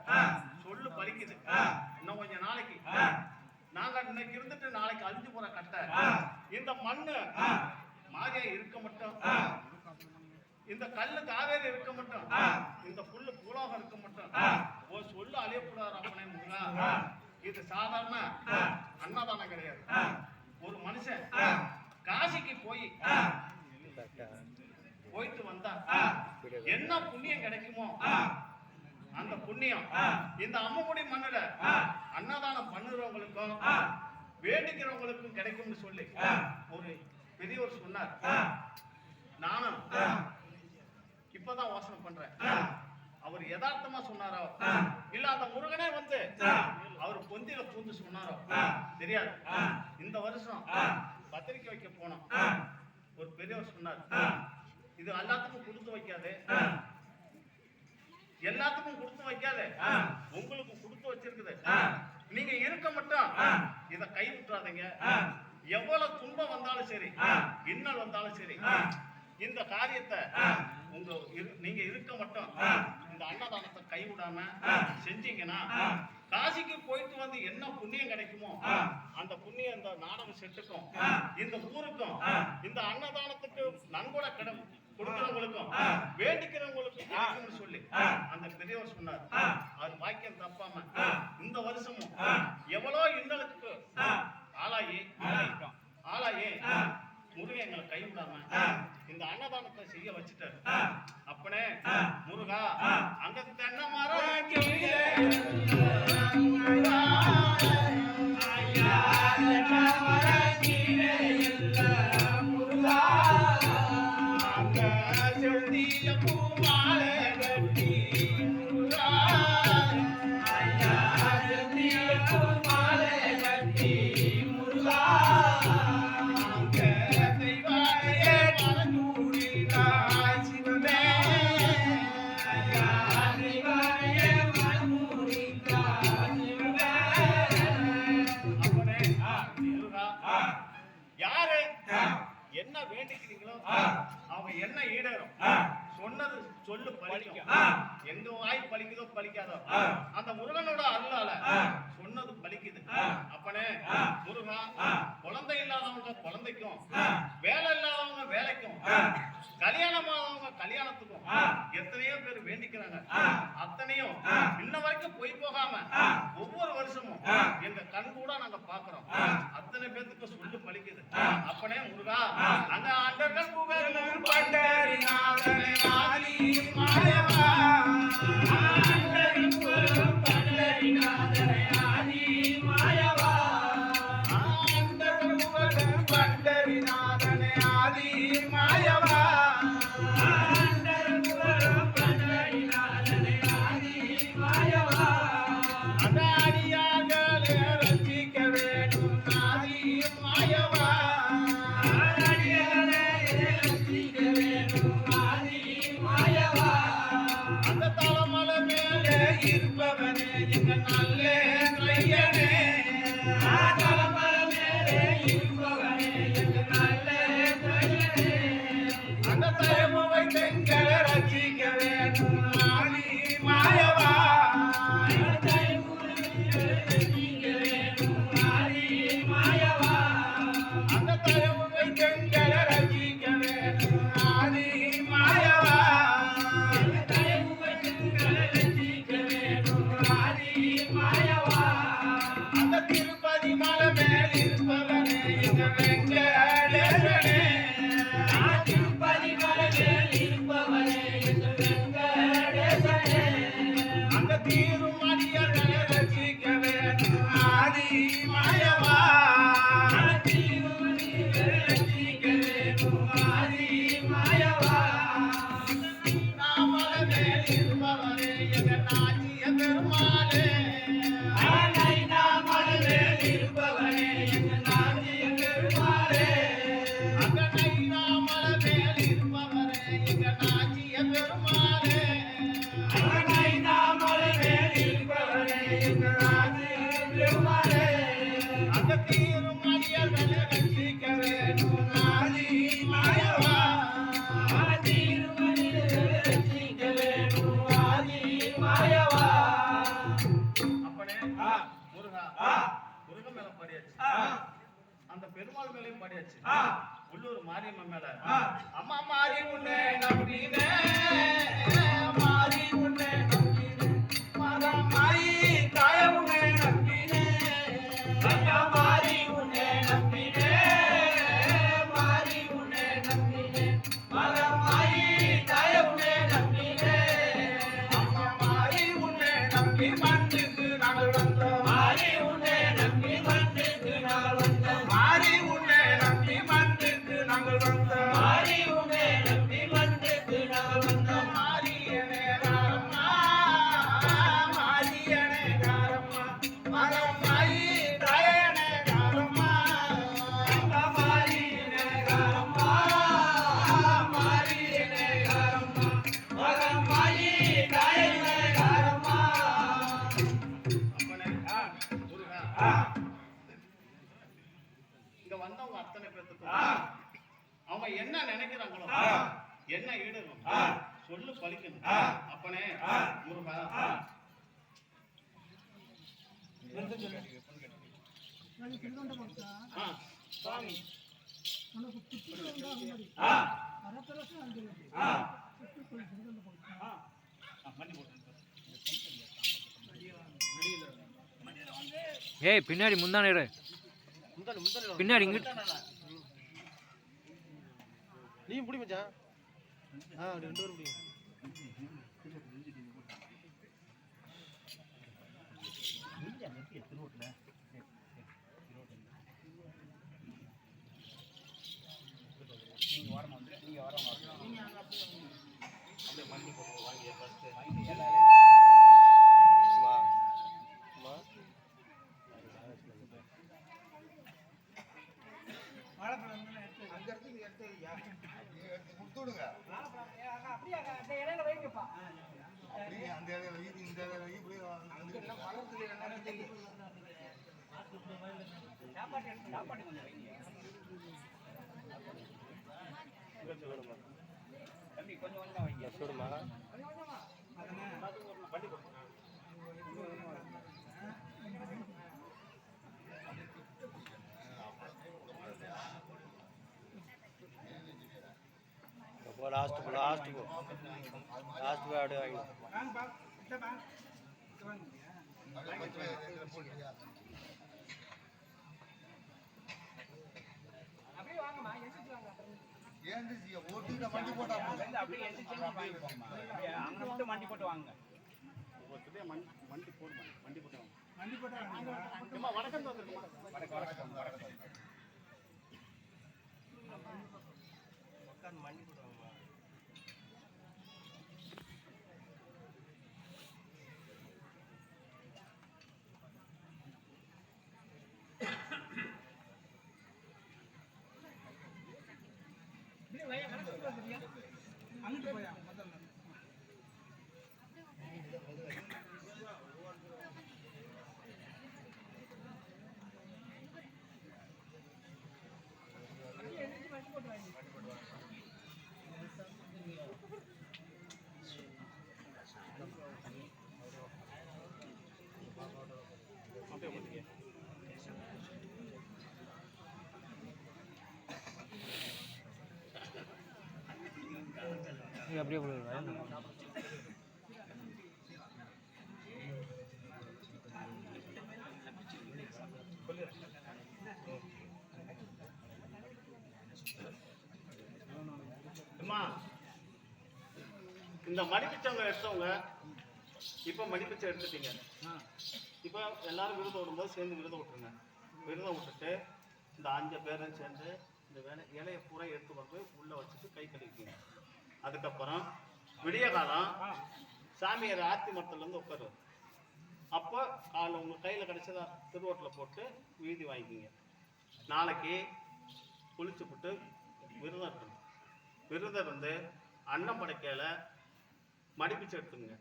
சொல்லு பலிக்குது. இன்னும் கொஞ்ச நாளைக்கு நாங்க இன்னைக்கு இருந்துட்டு நாளைக்கு அழிஞ்சு போற கட்டை இந்த மண்ணு மாரியா இருக்க மட்டும், இந்த கல்லு காவேரி இருக்க மட்டும், இந்த புல்லு பூலோகம் இருக்க மட்டும் சொல்லு அழியக்கூடாது. அப்பனே முருகா, இது சாதாரண அன்னதானம் கிடையாது. ஒரு மனுஷன் காசிக்கு போயிட்டு வந்தா என்ன புண்ணியம் கிடைக்குமோ அந்த புண்ணியம் இந்த அம்மங்குடி மண்ணுல அன்னதானம் பண்ணுறவங்களுக்கும் வேண்டிக்கிறவங்களுக்கும் கிடைக்கும்னு சொல்லி ஒரு பெரியவர் சொன்னார். நானும் இப்பதான் யோசனை பண்றேன். அவர் யதார்த்தமா சொன்னாரோ இல்ல அந்த முருகனே வந்து அவர் பொந்தில பூந்து சொன்னாரோ தெரியாது. இந்த வருஷம் பத்திரிக்கை வைக்க போனோம். ஒரு பெரியவர் சொன்னார், இது எல்லாத்துக்கும் கொடுத்து வைக்காது, எல்லாத்துக்கும் கொடுத்து வைக்காது, உங்களுக்கு கொடுத்து வச்சிருக்குது. நீங்க இருக்க மட்டும் இத கை விட்டுறாதீங்க. எவ்வளவு துன்பம் வந்தாலும் சரி, இன்னல் வந்தாலும் சரி, இந்த காரியத்தை நீங்க இருக்க மட்டும் இந்த அன்னதானத்தை கைவிடாம செஞ்சீங்கன்னா காசிக்கு போயிட்டு வந்து என்ன புண்ணியம் கிடைக்குமோ அந்த புண்ணியம் இந்த நாடக செட்டுக்கும் இந்த ஊருக்கும் இந்த அன்னதானத்துக்கு நன்கொடை கொடுக்கிறவங்களுக்கும் வேண்டிக்கிறவங்களுக்கும் கிடைக்கும்னு சொல்லி அந்த பெரியவர் சொன்னார். அவர் வாக்கியம் தப்பாம இந்த வருஷமும் எவ்வளோ இன்னலுக்கு ஆளாயி முருகன் எங்களை கைவிடாம இந்த அன்னதானத்தை செய்ய வச்சுட்டாரு. அப்பனே முருகா, அங்க தென்னை மரம் யாரு என்ன வேண்டிக்கிறீங்களோ அவங்க என்ன ஈடேறும். சொன்னது சொல்லு பலிக்கும். எங்க வாய் பலிக்குதோ பலிக்காதோ அந்த முருகனோட அருளால சொன்னது பலிக்குது. அப்பனே முருகா, குழந்தை இல்லாதவங்க குழந்தைக்கும், வேலை இல்லாதவங்க வேலைக்கும், கல்யாணம் ஆனவங்க கல்யாணத்துக்கும் எத்தனையோ பேர் வேண்டிக்கிறாங்க. அத்தனையும் இன்ன வரைக்கும் போய் போகாம ஒவ்வொரு வருஷமும் எங்க கண் கூட நாங்க பாக்குறோம். அத்தனை பேருக்கு சொல்லு பலிக்குது. அப்பனே முருகா, அங்க அண்டர்கள் புகழும் பண்டரிநாதனே ஆதி மாயவா, அண்டர்கள் புகழும் பண்டரிநாதனே ஆதி மாயவா, அண்டர்கள் புகழும் பண்டரிநாதனே ஆதி மாயவா, அண்டர்கள் புகழும் பண்டரிநாதனே ஆதி மாயவா, அடியார்களே ரட்சிக்க வேண்டும் ஆதி மாயவா, அடியார்களே ரட்சிக்க வேண்டும் ஆதி மாயவா, அந்த தலமலை மேலே இருப்பவனே எங்கள் நல்ல கையனே, தலமலை மேலே இருப்பவனே எங்கள் நல்ல கையனே, அந்த தயமுவை தெங்களை ரட்சிக்க வேண்டும் ஆதி மாயவா, அந்த தயமுவை தெங்களை ரட்சிக்க வேண்டும் ஆதி மாயவா, அந்த திருப்பதி மலை மேல் இருப்பவனே எங்க வெங்கடேசனே, திருப்பதி மலை மேல் இருப்பவனே எங்க வெங்கடேசனே, அந்த தீரும் அடியார்களை ரட்சிக்க வேண்டும் ஆதி மாயவா, தீரும் அடியார்களை ரட்சிக்க வேண்டும் ஆதி மாயவா, நாமலை மேல் இருப்பவனே எங்க நாச்சிய பெருமாளே, நாமலை மேல் இருப்பவனே எங்க நாச்சிய பெருமாளே, அங்க நாமலை மேல் இருப்பவனே எங்க நாச்சிய பெருமாளே, நாமலை மேல் இருப்பவனே எங்க நாச்சிய பெருமாளே, அங்க தீரும் அடியார்களை ரட்சிக்க வேண்டும் ஆதி மாயவா, தீரும் அடியார்களை ரட்சிக்க வேண்டும் ஆதி மாயவா. அப்பனே முருகா, முருகன் மேல பாடியாச்சு, அந்த பெருமாள் மேலையும் பாடியாச்சு, உள்ளூர் மாரியம்மன் மேல அம்மா மாறி உன்னை நம்பினே, மாறி உன்னை நம்பினே, மாதா மாயி தாய உன்னை நம்பினே, ஐயா நம்பி மண்ணுக்கு நாங்கள் வந்தோம் மாறி உன்னை நம்பி மண்ணுக்கு நாங்கள் வந்தோம் மாறி உன்னை நம்பி மண்ணுக்கு நாங்கள் வந்தோம் மாறி உன்னை நம்பி மண்ணுக்கு நாங்கள் வந்தோம் மாரியனே காரம்மா மாரியனே காரம்மா மகம் மாயி தாயனே காரம்மா மாரியனே காரம்மா மாரியனே காரம்மா மகம் மாயி தாயனே காரம்மா இங்க வந்தவங்க அத்தனை பேத்துக்கும் அவங்க என்ன நினைக்கிறாங்களோ என்ன ஈடுறோம் சொல்லு பலிக்கணும் அப்பனே முருகா சுவாமி ஏய் பின்னாடி முந்தானே இரு. பின்னாடி இங்கிட்டு நீ புடி மச்சான் அப்படி 2 பேரும் புடி लास्ट को आड़े आई மண்டி போட்டு வாங்க மண்டி போட்டு வணக்கம் அங்கிட்டு போயா முதல்ல அப்படியே போடுவா இந்த மடிப்பிச்சவங்க எடுத்தவங்க இப்ப மடிப்பிச்சை எடுத்துட்டீங்க. இப்ப எல்லாரும் விருதம் விடும்போது சேர்ந்து விருதம் விட்டுருங்க. விருதம் விட்டுட்டு இந்த 5 பேரும் சேர்ந்து இந்த இலையை பூரா எடுத்து கொண்டு உள்ள வச்சுட்டு கை கழுவிக்கீங்க. அதுக்கப்புறம் விடிய காலம் சாமியார் ஆத்தி மரத்துலேருந்து உட்காரு. அப்போ காலை உங்கள் கையில் கிடைச்சதா திருவோட்டில் போட்டு வீதி வாங்கிக்கிங்க. நாளைக்கு குளிச்சு விட்டு விரதம் இருக்கணும். விரதம் இருந்து அன்னம் படைக்கையில் மடிப்பிச்சு எடுத்துங்க.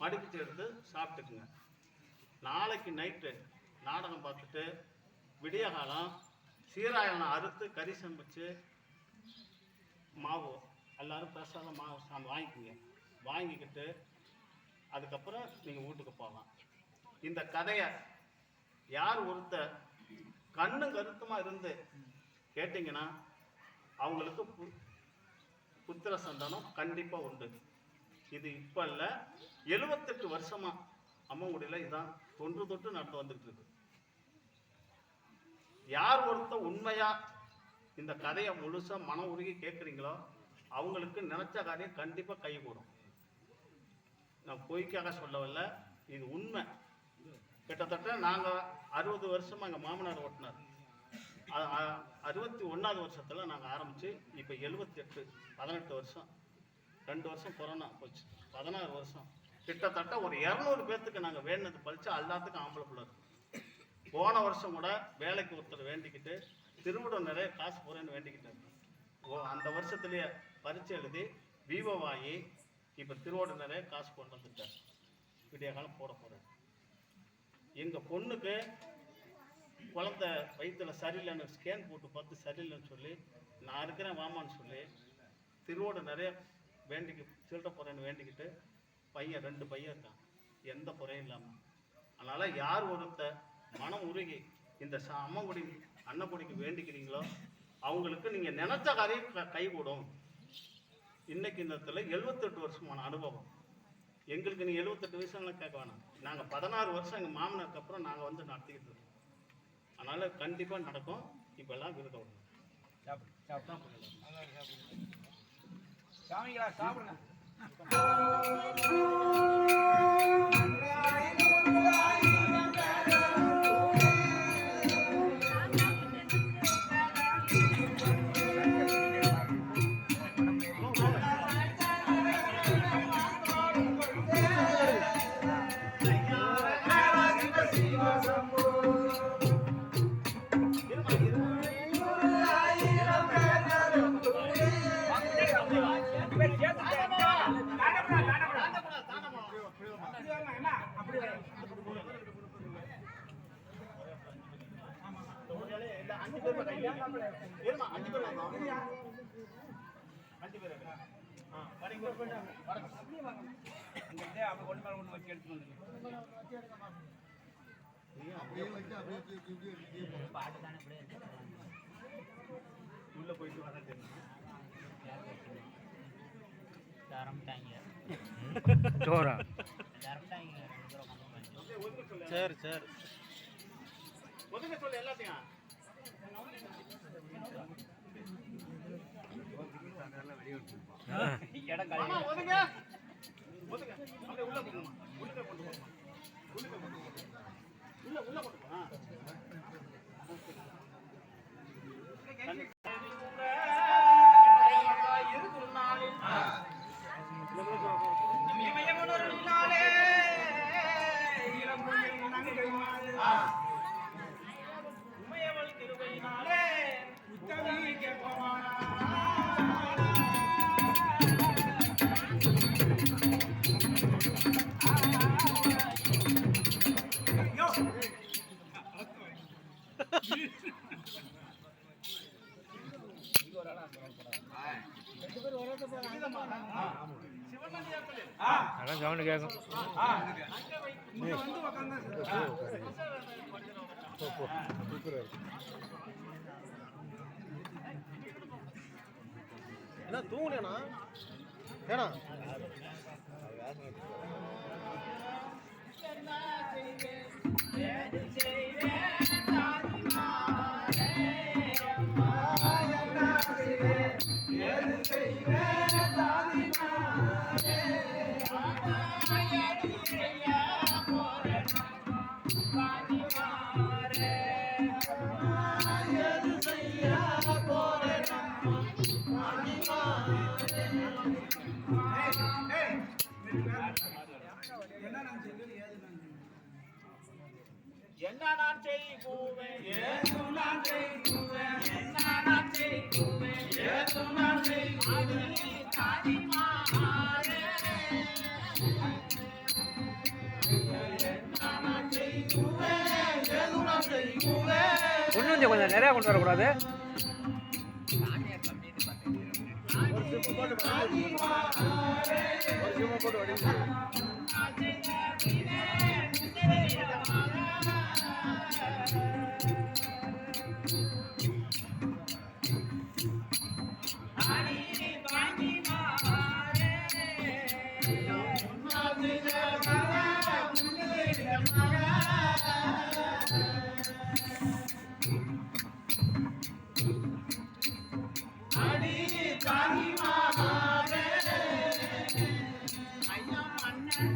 மடிப்பிச்சு எடுத்து சாப்பிட்டுக்குங்க. நாளைக்கு நைட்டு நாடகம் பார்த்துட்டு விடிய காலம் சீராயணம் அறுத்து கறி சமைச்சு மாவு எல்லாரும் பிரசாதம் மாவு வாங்கிக்கிங்க. வாங்கிக்கிட்டு அதுக்கப்புறம் நீங்கள் வீட்டுக்கு போகலாம். இந்த கதையை யார் ஒருத்தர் கண்ணும் கருத்துமாக இருந்து கேட்டிங்கன்னா அவங்களுக்கு புத்திர சந்தானம் கண்டிப்பாக உண்டு. இது இப்போ இல்லை, 78 வருஷமாக அம்மங்குடியில் இதான் தொன்று தொட்டு நடந்து வந்துட்டு இருக்கு. யார் ஒருத்தர் உண்மையாக இந்த கதையை முழுசாக மனம் உருகி கேட்குறீங்களோ அவங்களுக்கு நினச்ச காரியம் கண்டிப்பாக கை கூடும். நான் பொய்க்காக சொல்லவில்லை, இது உண்மை. கிட்டத்தட்ட நாங்கள் 60 வருஷமாக எங்கள் மாமனார் ஓட்டினார். 61வது வருஷத்தில் நாங்கள் ஆரம்பித்து இப்போ 78, 18 வருஷம். 2 வருஷம் கொரோனா போச்சு, 16 வருஷம். கிட்டத்தட்ட ஒரு 200 பேர்த்துக்கு நாங்கள் வேண்டினது பழிச்சா எல்லாத்துக்கும் ஆம்பளை பிள்ளை இருக்கு. போன வருஷம் கூட வேலைக்கு ஒருத்தர் வேண்டிக்கிட்டு திருவிடம் நிறைய காசு போகிறேன்னு வேண்டிக்கிட்டார். அந்த வருஷத்துலேயே பரீட்சை எழுதி விவோ வாங்கி இப்போ திருவோடு நிறைய காசு கொண்டு வந்துட்டார். விடிய காலம் போட போகிறேன். எங்கள் பொண்ணுக்கு குழந்தை வயிற்றில் சரியில்லைன்னு ஸ்கேன் போட்டு பார்த்து சரியில்லைன்னு சொல்லி நான் இருக்கிறேன் வாமான்னு சொல்லி திருவோடு நிறைய திருட போகிறேன்னு வேண்டிக்கிட்டு பையன் 2 பையன் இருக்கான், எந்த குறையும் இல்லாமல். அதனால் யார் ஒருத்தர் மனம் உருகி இந்த அம்மங்குடி அன்னக்குடிக்கு வேண்டிக்கிறீங்களோ அவங்களுக்கு நீங்கள் நினச்ச காரியம் கைகூடும். இன்னைக்கு இந்த இடத்துல 78 வருஷமான அனுபவம். எங்களுக்கு நீ 78 வயசுலாம் கேட்க வேணாம். நாங்கள் 16 வருஷம் எங்கள் மாமனாருக்கு அப்புறம் நாங்கள் வந்து நடத்திக்கிட்டு இருக்கோம். அதனால் கண்டிப்பாக நடக்கும். இப்போல்லாம் விருத விடணும். சாமிங்களா சாப்பிடுங்க. உள்ள போயிட்டு வர ஜோரா சரி சரி ஒதுங்க சொல்லு எல்லாத்தையும். மாமா, ஒதுங்க ஒதுங்க. அப்படியே உள்ள போகணுமா? உள்ள கொண்டு போகணுமா? உள்ள கொண்டு போ. அதான் சவுண்டு கேட்கும். என்ன தூங்கலையாண்ணா? ஏண்ணா என்ன நான் செய்குவேன், ஏது நான் செய்குவேன், என்ன நான் செய்குவேன், ஏது நான் செய்குவேன், தாதிமாரே என்ன நான் செய்குவேன், ஏது நான் செய்குவேன். கொஞ்சம் நிறையா கொண்டு வரக்கூடாது. ஐயா மன்ன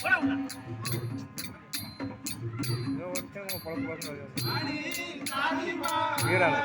போடா உள்ள. ஏதோ ஒருத்தன் பழப்பு வீரால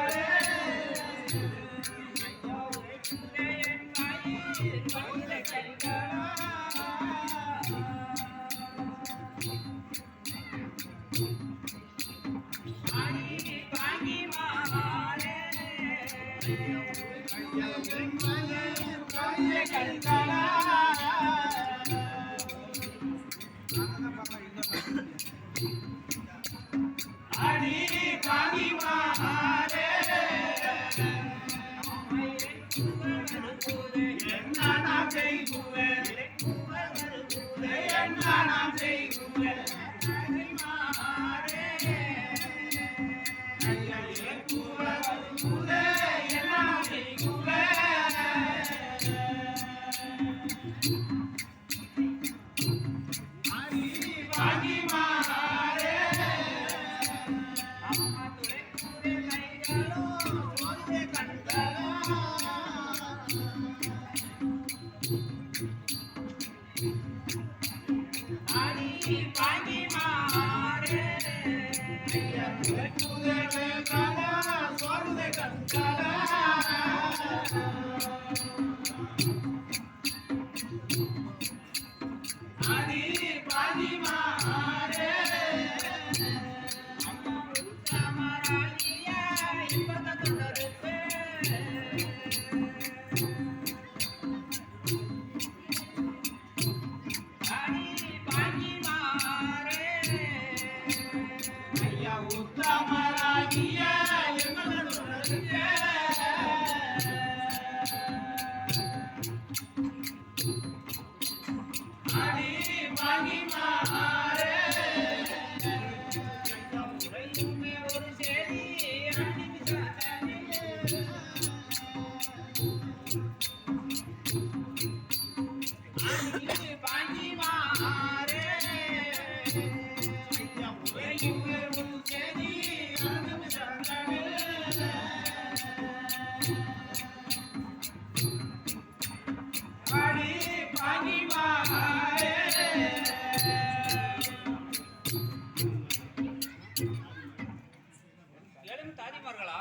எழும் தாதிமார்களா,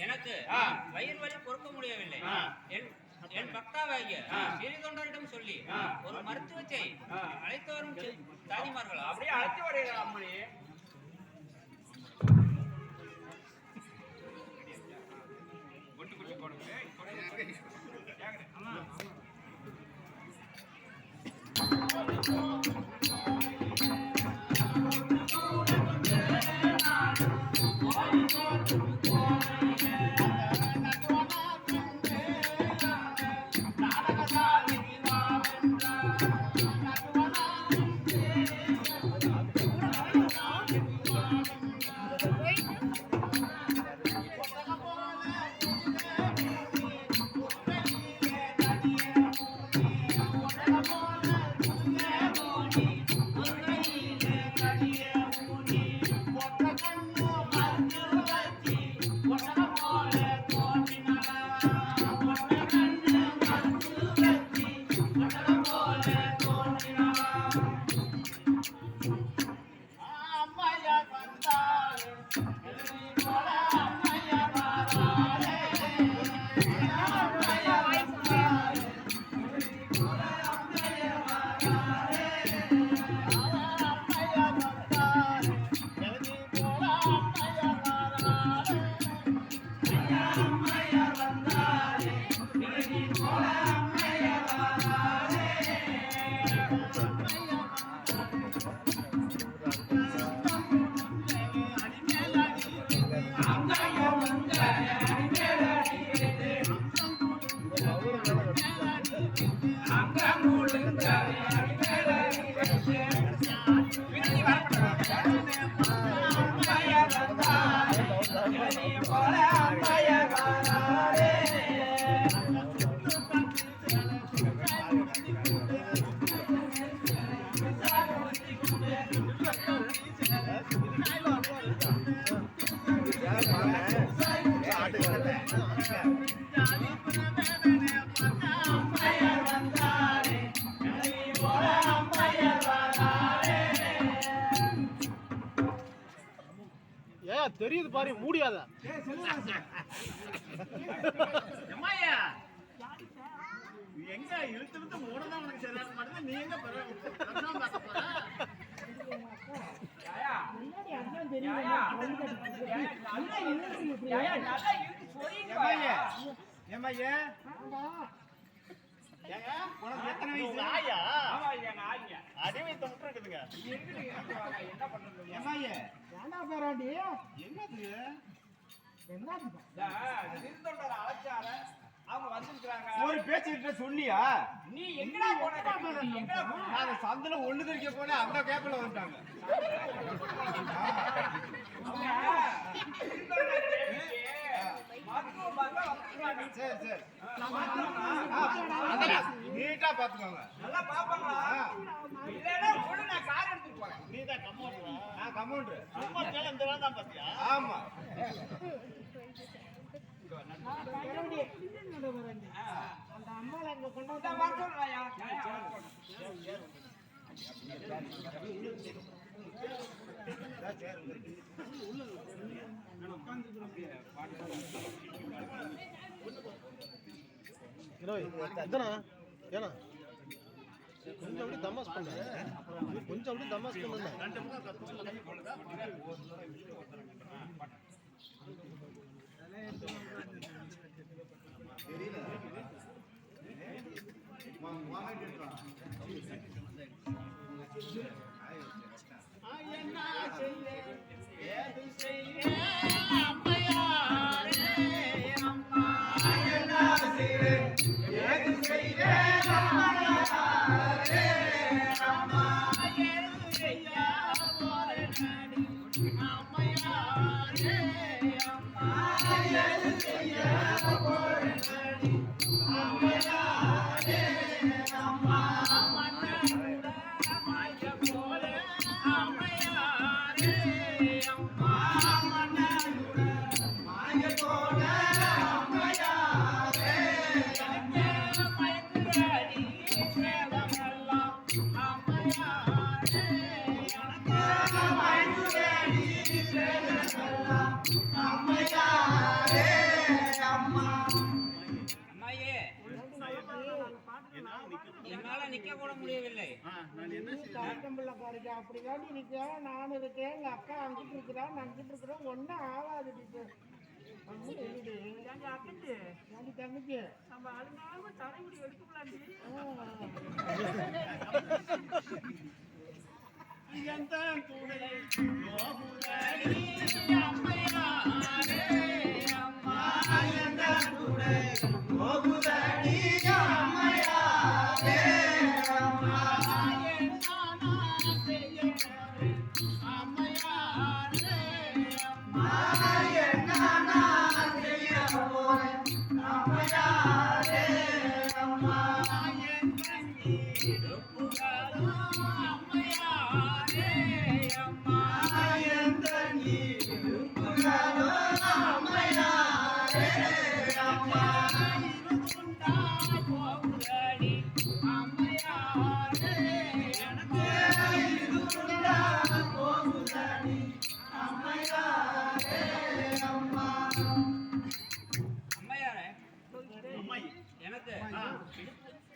எனக்கு வயிறு வலி பொறுக்க முடியவில்லை. என் பக்தாவாகிய சிறிதொண்டரிடம் சொல்லி ஒரு மருத்துவத்தை அழைத்து வரும் தாதிமார்களா. அப்படியே அழைத்து வருகிறா அம்மணி. தெரியுது பாரு மூடியாத. எம்மாயா நீ எங்க இழுத்து மூடதான் உனக்கு சரியாக மாட்டேங்குது. நீ எங்க பிரசவம் பார்க்க போற? ஏங்க, உனக்கு எத்தனை வயசு? ஆயா? அடிமை தொட்டு இருக்குதுங்க. ஏமாயே ஏண்டா பேராண்டி என்னது? அவங்க வந்திருக்காங்க. ஒரு பேச்சுக்கிட்ட சொன்னியா? நீ எங்கடா போன? எங்கடா போன? நான் சந்தில ஒண்ணு தெரிக்க போனேன், அந்த கேப்ல வந்துட்டாங்க. சரி சரி நீட்டா பாத்துக்கோங்க. நல்லா பாப்பாங்களா? இல்லன்னா கூட நான் கார் எடுத்துட்டு போறேன். நீதான் கம்மோடுவா? நான் கமௌண்டர். சும்மா கேளு, இந்த வேலை தான் பாத்தியா? ஆமா அந்த அம்மால அங்க கொண்டு வந்தா வர சொல்றாயா? எத்தனா ஏன்னா கொஞ்சம் அப்படி தமாஸ் பண்ண, கொஞ்சம் அப்படி தமாஸ் பண்ண. அம்மாயே, என்னால நிக்க கூட முடியவில்லை. அப்படிதான் நிக்க நானும் இருக்கேன், எங்க அக்கா அங்கிட்டு இருக்கிறா, அங்கிட்டு இருக்கிறோம், ஒன்னும் ஆகாது டீச்சர். தங்கச்சி நம்ம அழுங்காம தலைமுடி எடுத்துக்கலாண்டி. அம்மையாரே, எனக்கு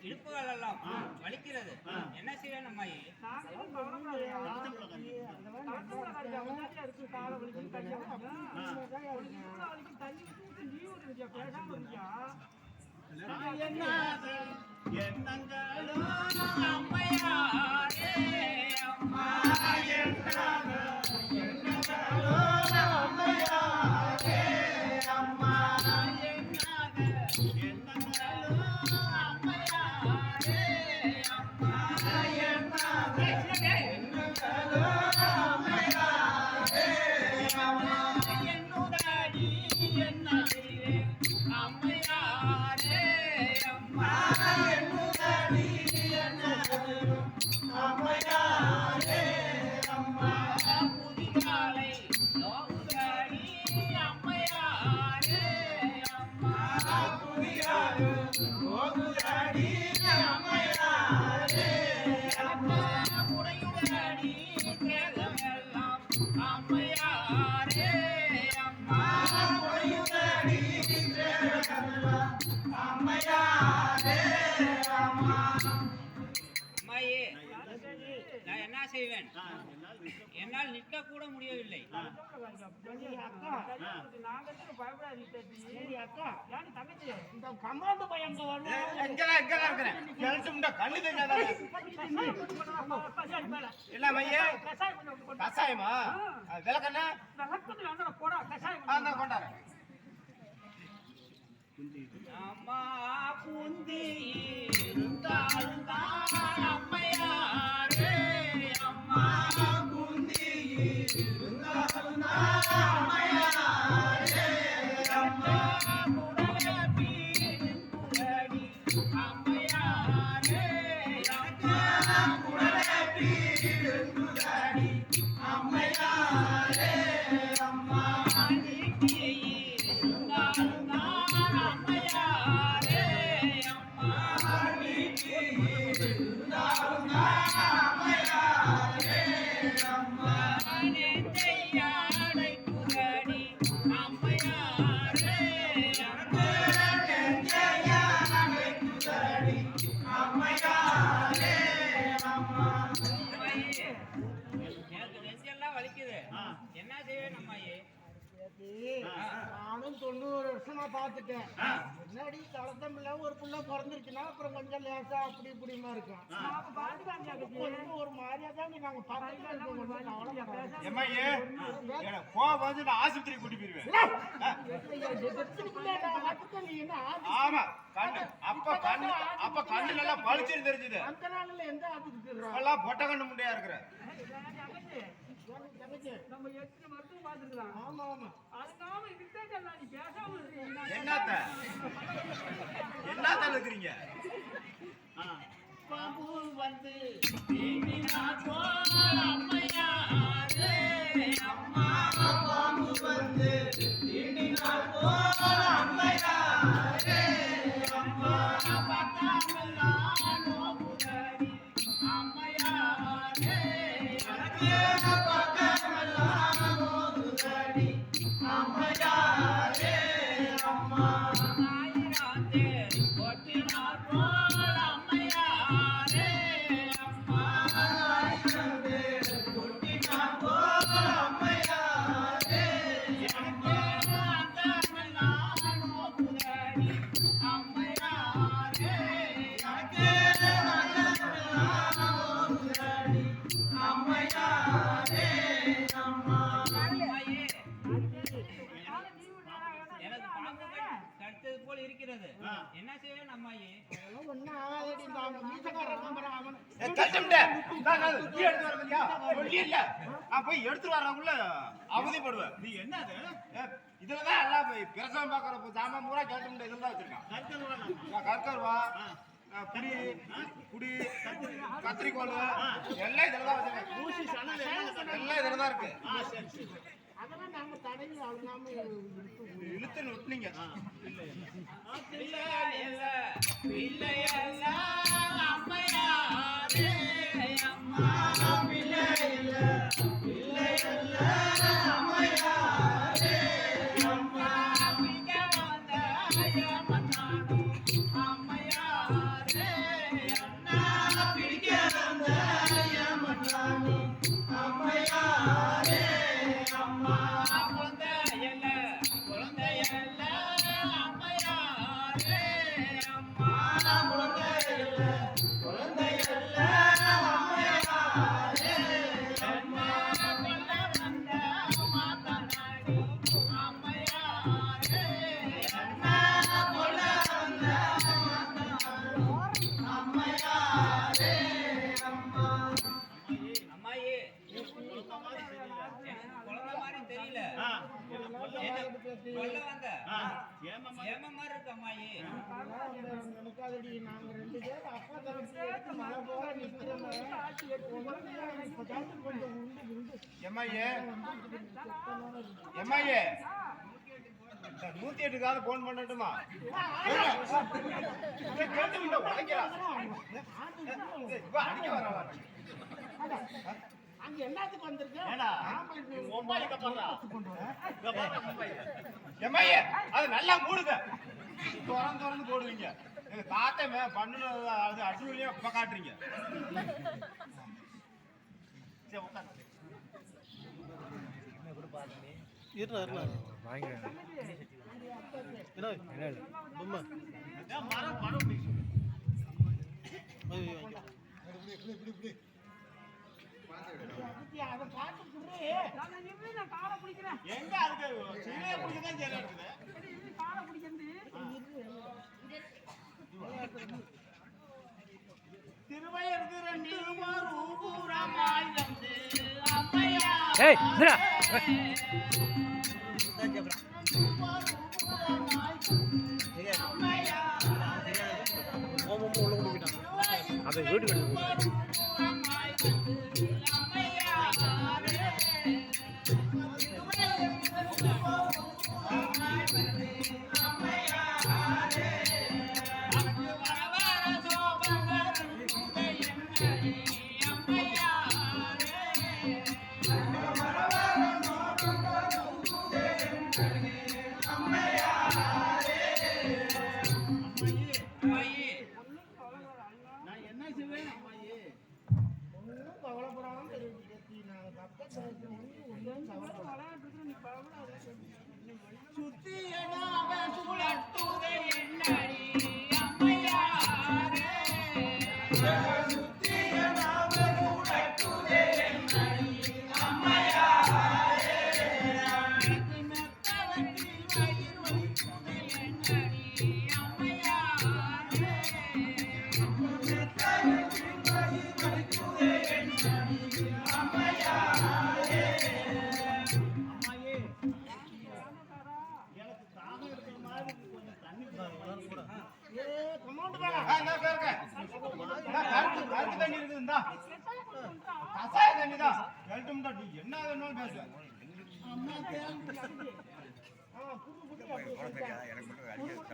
இடுப்புகள் எல்லாம் வலிக்கிறது. என்ன செய்வேன் அம்மாயி? அம்மையாரே செய்வேன்? என்னால் நிற்க கூட முடியவில்லை. சரி அக்கா, சரி அக்கா, ஏன் தங்கச்சி, இந்த கமாண்டு பையன் இங்க வருவான். எங்கெல்லாம் இருக்கிறேன் எழுத்தும்டா கண்ணு தெரியாத என்ன மையே கசாயமா விளக்கண்ணா நான் கொண்டாறேன் அம்மா குந்தி இருந்தாலும் தான் அம்மையாரே, அம்மா குந்தி இருந்தாலும் தான் அம்மையாரே, அம்மா குடல பீடின் குடடி அம்மையாரே, அம்மா குடல பீடின் குடடி அம்மையாரே, அம்மா நீக்கி இருந்தாலும் தான் அம்மையாரே, அம்மா நீக்கி இருந்தாலும் தான் அம்மையாரே, அம்மா நெஞ்சையாடை குதடி அம்மையாரே, அம்மா நெஞ்சையாடை குதடி அம்மையாரே, அம்மா. அம்மாயே, எனக்கு நெஞ்செல்லாம் வலிக்குது. என்ன செய்வேன் அம்மாயே? நானும் 90 வருஷமா பாத்துட்டேன். முன்னாடி கலத்தமில்ல ஒரு புள்ள பிறந்துருச்சுன்னா அப்புறம் கொஞ்சம் லேசா அப்படி இப்படிமா இருக்கும். கொஞ்சம் ஒரு மாதிரியா தான் நாங்க பக்கத்துல இருக்கோம். எம்மையே கோவம் வந்து நான் ஆஸ்பத்திரி கூட்டி போயிருவேன் ஆமா கண்ணு அப்ப கண்ணு நல்லா பளிச்சுன்னு தெரிஞ்சுது. அந்த நாள்ல எந்த ஆத்துக்கு எல்லாம் பொட்டை கண்ணு முண்டையா இருக்கிற நம்ம எத்தனை மருத்துவம் பார்த்துக்கலாம். ஆமா ஆமா, அதனால இதுதான் நீ பேசாம இருக்கீங்க. என்னத்தான் இருக்கிறீங்க பாம்பு வந்து நீங்கினார் போல் அம்மையாரே, அம்மா பாம்பு வந்து நீங்கினார் போல் அம்மையாரே, அம்மா பக்காமெல்லாம் நோக்குதடி அம்மையாரே, எனக்கு பக்காமெல்லாம் நோக்குதடி அம்மையாரே, அம்மா ஆயிராந்தே கொட்டினார் போல் அம்மையாரே, அம்மா ஆயிராந்தே கொட்டினார் போல் அம்மையாரே, எனக்கு அந்தமெல்லாம் நோக்குதடி அம்மையாரே, எனக்கு அந்தமெல்லாம் நோக்குதடி அம்மையாரே, அம்மா. அம்மையே, எனக்கு பாம்பு கடித்தது போல் இருக்கிறது. என்ன செய்வேன் அம்மாயே? ஒன்னும் ஆகாதடி. இந்த மீசக்காரன் நம்புறான் அவன். நான் போய் எடுத்துட்டு வர்றதுக்குள்ள அவதிப்படுவேன். நீ என்னது இதுலதான் எல்லாம் பிரசவம் பாக்குற சாமான் பூரா கேட்டு முடியாது. இதுல தான் வச்சிருக்கான் கற்கருவா புடி குடி கத்திரிக்கோள் எல்லாம் இதுலதான் வச்சிருக்கேன். எல்லாம் இதுலதான் இருக்கு. அதெல்லாம் நாங்க தடவி அழுகாம இழுத்து விட்டுனீங்க. பிள்ளையல்ல பிள்ளையல்ல அம்மையாரே, அம்மா பிள்ளையல்ல பிள்ளையல்ல அம்மையாரே, அம்மா பிங்க வந்த ஏமன்னானோ அம்மையாரே, அண்ணா பிங்க வந்த ஏமன்னானோ அம்மையாரே, அம்மா குழந்தையல்ல குழந்தையல்ல அம்மையாரே, அம்மா குழந்தையல்ல குழந்தையல்ல அம்மையாரே, அம்மா கொல்ல வந்த மாதனாடி அம்மையாரே, அம்மா கொல்ல வந்த மாதனாடி அம்மையாரே, அம்மா. அம்மாயே, எனக்கு குழந்தை மாதிரி தெரியல. கொல்ல வந்த ஏம மாதிரி இருக்கு அம்மாயே. நினைக்காதடி. நாங்க 2 பேர் அப்பா தரப்பு எடுத்து மழை போல நிக்கிறோம். கொஞ்சம் உண்டு எம்ஐஏ எம்ஐஏ 108க்காக போன் பண்ணட்டுமா? அடிக்க வர அங்க எல்லாத்துக்கும் வந்திருக்கு. எம்ஐஏ அது நல்லா மூடுங்க. திறந்து போடுவீங்க. எங்க தாத்தா பண்ணுனது அது அசுவலியா இப்ப காட்டுறீங்க. வாங்கிக்கிறேன். இல்லை இல்லை மரம் படம் பிடிக்கும். அதை பார்த்து குடுறே. நான் காலை பிடிக்கிறேன். எங்க அதுக்கு சிலையை பிடிக்கதான் சரியா இருக்குது. காலை பிடிக்கிறது. திருவயது ரெண்டு மறுபுறமாய் வந்து அம்மையா ஏய் இந்தா அதை வீட்டுக்கு நான் என்ன செய்வேன் அம்மாயி? ஒன்றும் கவலைப்படாம நாங்கள் பக்கத்துல ஒன்றும் கவலைப்படாம நீ கவலைப்படாத. சுத்தி எனாவ சுழட்டுதே என்னடி அம்மையாரே. சுத்தி எனாவ சுழட்டுதே என்னடி அம்மையாரே. எனக்கு மெத்தவத்தில் வயிறு வலிக்குதே என்னடி அம்மையாரே. மெத்தவத்தில் வயிறு வலிக்குதே என்னடி அம்மையாரே. அம்மையே எனக்கு தாகம் இருக்கிற மாதிரி கொஞ்சம் தண்ணி கூட. ஏ கமாண்ட் வேணா. கருத்து தண்ணி இருக்குது இந்தா. கசாய தண்ணி தான். கேட்டும்டா நீ என்ன வேணும் பேசு. அம்மா தேவை புது புது அப்படியே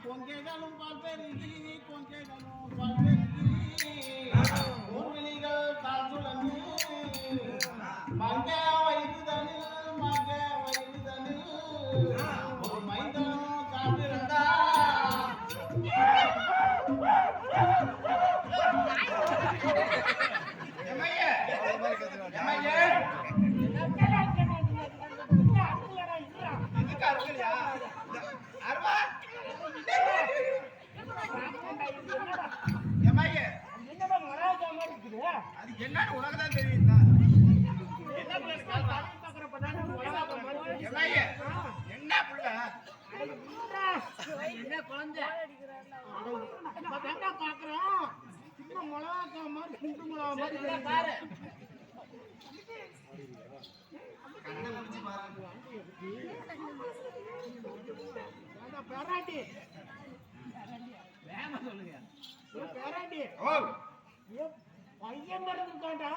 கொங்கைகளும் பல்பெருகி கொங்கைகளும் பல்பெருகி ஊர்வெளிகள் தாழ் சுழந்து மங்க வைகுதனில் ஒரு மைந்தனும் காத்திருந்தா. என்னடா மராஜா மாதிரி இருக்குது. அது என்னன்னு உனக்கு தான் தெரியும். என்ன பிள்ளை பார்க்குறப்பதான் மராஜா மாதிரி எம்ஐஏ என்ன பிள்ளை? என்ன குழந்தை பாக்குறோம். சின்ன மிளகா மாதிரி குண்டு மிளகா மாதிரி பேராண்டி சொல்லுங்க பேராண்டி ஓ பையன் பிறந்திருக்காண்டா.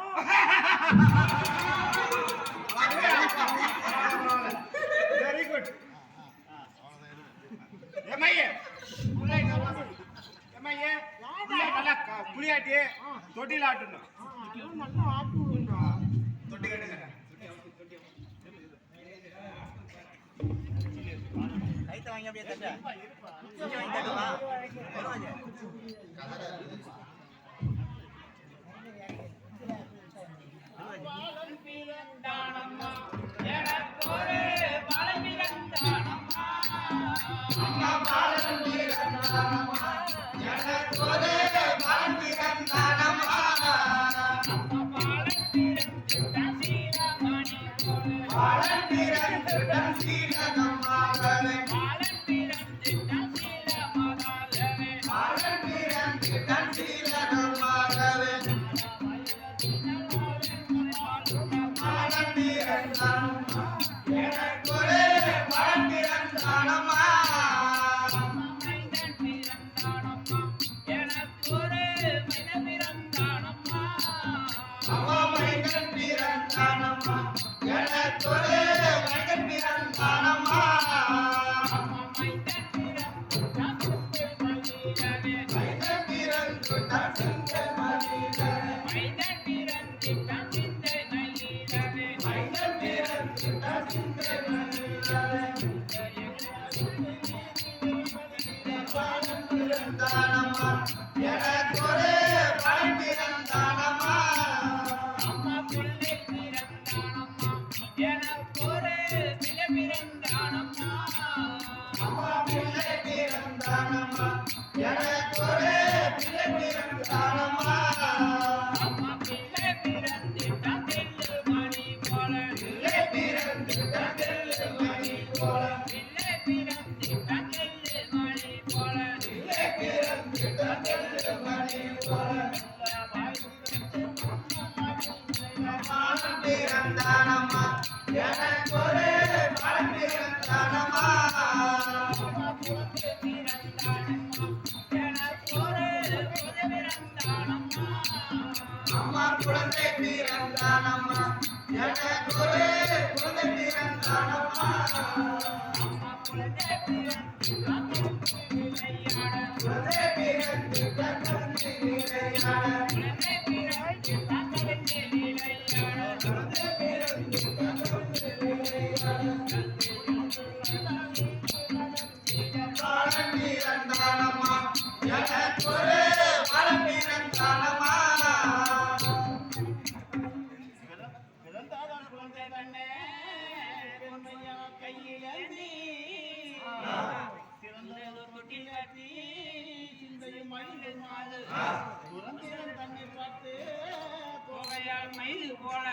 Very good. எம்ஐஏ எம்ஐஏ நல்லா புளியாட்டி தொட்டியில் ஆட்டணும். நல்லா ஆட்டு விடுண்டா. தொட்டி கட்டுங்க. கைத்த வாங்கி அப்படியே தட்ட இங்க வாங்கி தட்டுவா பாலன் பிறந்தானம்மா எனக்கொரு பாலன் பிறந்தானம்மா. அம்மா பாலன் பிறந்தானம்மா எனக்கொரு பாலன் பிறந்தானம்மா. பிறந்தானம்மா எனக்கொரு பலன் பிறந்தானம்மா அம்மா பிள்ளை பிறந்தானம்மா எனக்கொரு பிள்ளை பிறந்தானம்மா அம்மா பிள்ளை பிறந்தானம்மா எனக்கொரு பிள்ளை பிறந்தானம்மா அம்மா பிள்ளை பிறந்திட்டான் தெல்லு மணி போல பிள்ளை பிறந்துட்டான் தெல்லு மணி போல பிள்ளை பிறந்திட்டான் தெல்லு மணி போல பிள்ளை பிறந்துட்டான் தெல்லு மணி போல மாமன் பிறந்தானம்மா எனக்கொரு பலன் பிறந்தானம்மா அம்மா பிள்ளை பிறந்தானம்மா எனக்கொரு பிள்ளை பிறந்தானம்மா அம்மா குழந்தை பிறந்தானம்மா எனக்கொரு குழந்தை பிறந்தானம்மா அம்மா குழந்தை பிறந்திட்டான் விளையாட குழந்தை பிறந்துட்டான் தம்பி விளையாட குழந்தை பிறந்திட்டான் விளையாட குழந்தை பிறந்துட்டான் தம்பி விளையாட பாலன் பிறந்தானம்மா எனக்கொரு பலன் பிறந்தானம்மா பிறந்தாதான் குழந்தை கண்ணே பொன்னையா கையிலேந்தி சிறந்ததொரு தொட்டி கட்டி சிந்தையும் மயில் மாது துறந்திரம் தன்னை பார்த்து புகையால் மயில் போல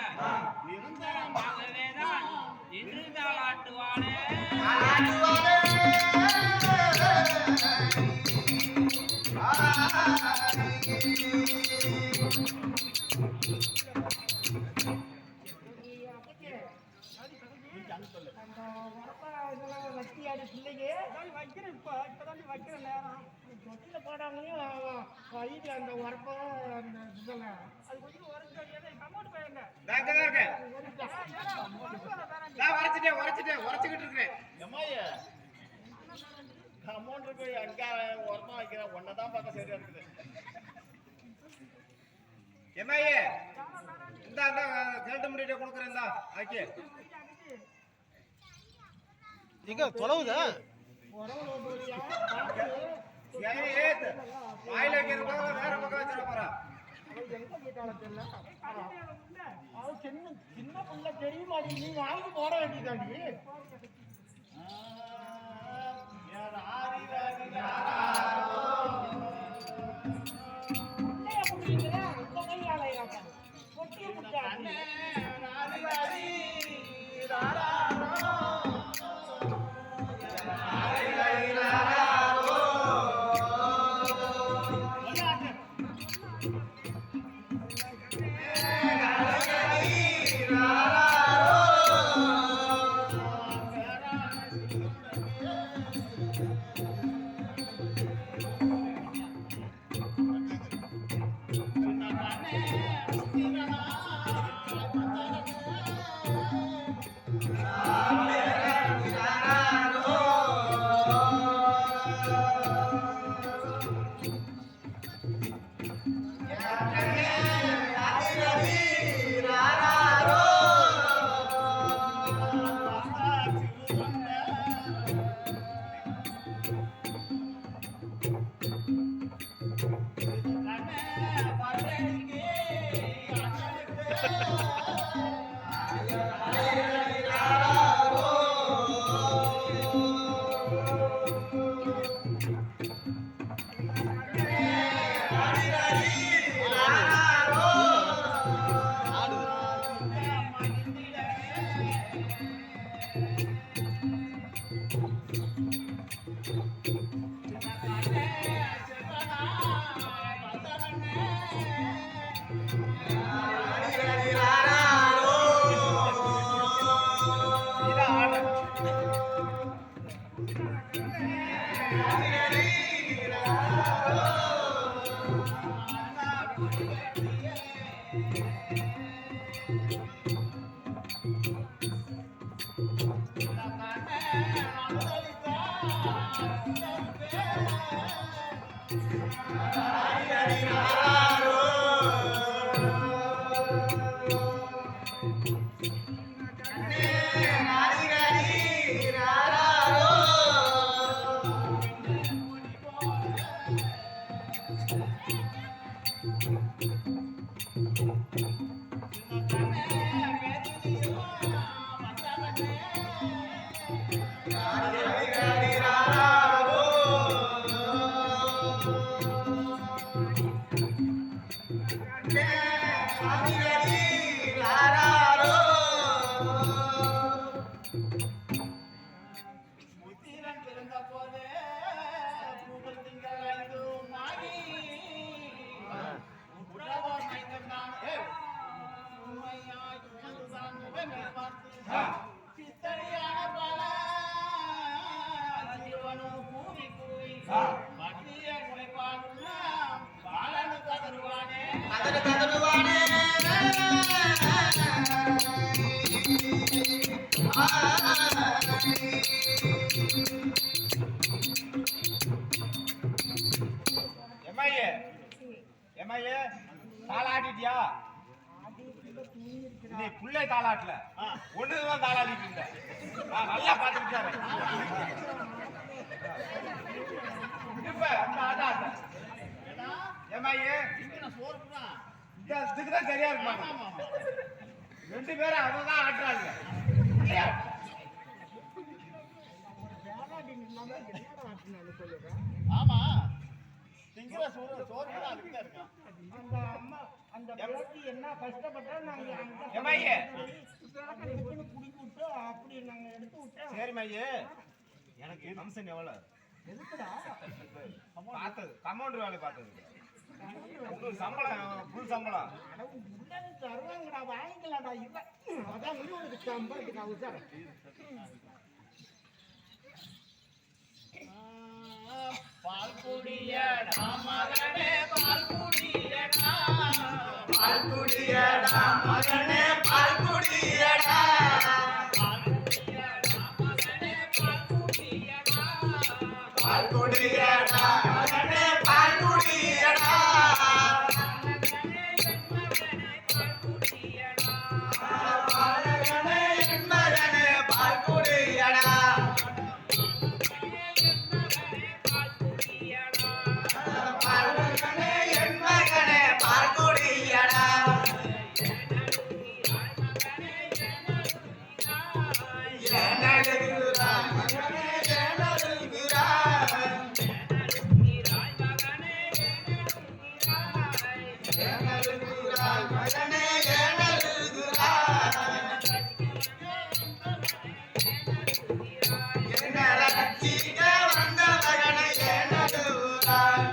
நிரந்தரம் ஆகவேதான் இன்று தாளாட்டுவானே அந்த வரப்ப இதெல்லாம் வட்டியாடி பிள்ளைங்க வைக்கிறேன் இப்போதான் வைக்கிற நேரம் தொட்டில போடாங்களையும் வீட்டில் அந்த உரப்ப அந்த இதெல்லாம் அது கொஞ்சம் உரச்சு கம்மோட்டு போயிருங்க உரைச்சுக்கிட்டு இருக்கிறேன் எம்மாயே அமௌண்ட் இருக்கு அங்க உரமா வைக்கிறேன் ஒன்னதான் பார்க்க சரியா இருக்குது எம்மாயே இந்த கேட்டு முடிட்ட கொடுக்குறேன் ஆக்கி இங்க தொலைவுதா உறவுல போய் வாயில வைக்கிறதுக்காக வேற பக்கம் வச்சிட போறான் எங்க கேட்டாலும் தெரியல அவன் சின்ன சின்ன பிள்ளை தெரியுமா நீ வாங்கி போட வேண்டியதாண்டி பிள்ளைய புரியுங்களா இந்த கையால பொட்டிய புட்டாண்டி நாரி எம்ஐஏ எம்ஐஏ தாளாட்டிட்டியா நீ புள்ளை தாளாட்டல ஒண்ணுதான் தாளாட்டிட்டு இருந்த நான் நல்லா பாத்துக்கிட்டாரு இப்ப அந்த ஆட்டா எம்ஐஏ இதுக்கு தான் சரியா இருக்கு ரெண்டு பேரும் அவதான் ஆட்டுறாங்க ஆமா திங்கிற சோறு சோறு அதுக்கு தான் இருக்கா அந்த அம்மா அந்த பேத்தி என்ன கஷ்டப்பட்டா நாங்க எம்ஐஏ குடிக்க விட்டு அப்படி நாங்க எடுத்து விட்டோம். சரி மையே எனக்கு கமிஷன் எவ்வளவு எதுக்குடா பார்த்தது கமௌண்டர் வேலை பார்த்தது உங்களுக்கு சம்பளம் ஃபுல் சம்பளம் தருவாங்கடா வாங்கிக்கலாம்டா இல்ல அதான் உனக்கு சம்பளத்துக்கு அவசரம். பால் குடியடா மகனே பால் குடியடா பால் குடியடா மகனே பால் குடியடா பால் குடியடா மகனே பால் குடியடா பாலகனே என் மகனே பால் குடியடா பாலகனே என் மகனே பால் குடியடா ஏனழுகிறாய் மகனே ஏனழுகிறாய் ஏனழுகிறாய் மகனே ஏனழுகிறாய் என்ன ரட்சிக்க வந்த மகனை ஏனழுகிறாய்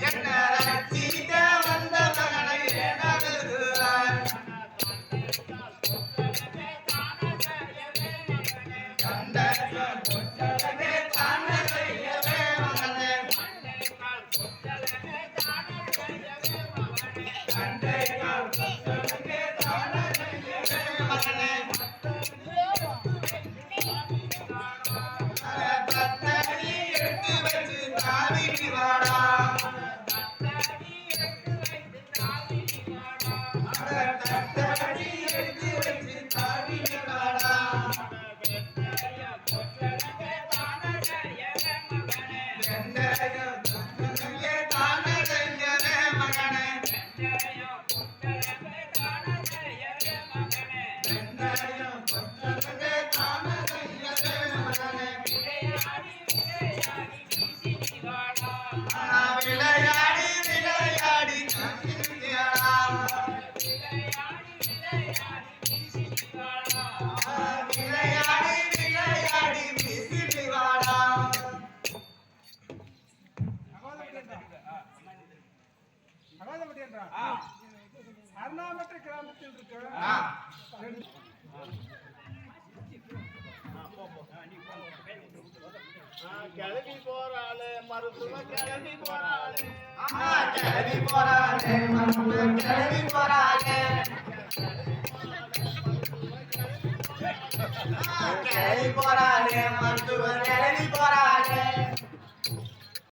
என்ன ரட்சிக்க வந்த மகனை ஏனழுகிறாய் கண்டகம் கொண்டகமே தான செய்யவே மகனே கண்டகம் கொண்டகமே தான செய்யவே மகனே தத்தடி எடுத்து வச்சு தாவிட்டு வாடா தத்தடி எடுத்து வச்சு தாவிட்டு வாடா கண்டகம் கொண்டகமே தான செய்யவே மகனே கண்டகம் கொண்டகமே தான செய்யவே மகனே விளையாடி விளையாடி கண்டியாடா விளையாடி விளையாடி மிசிலி வாடா அருணாமற்ற கிராமத்தில் இருக்க கிளம்பி போறாளே மருத்துவ கிளம்பி போறாளே கிளம்பி போறானே மருத்துவ கிளம்பி போறானே கிளம்பி போறானே மருத்துவ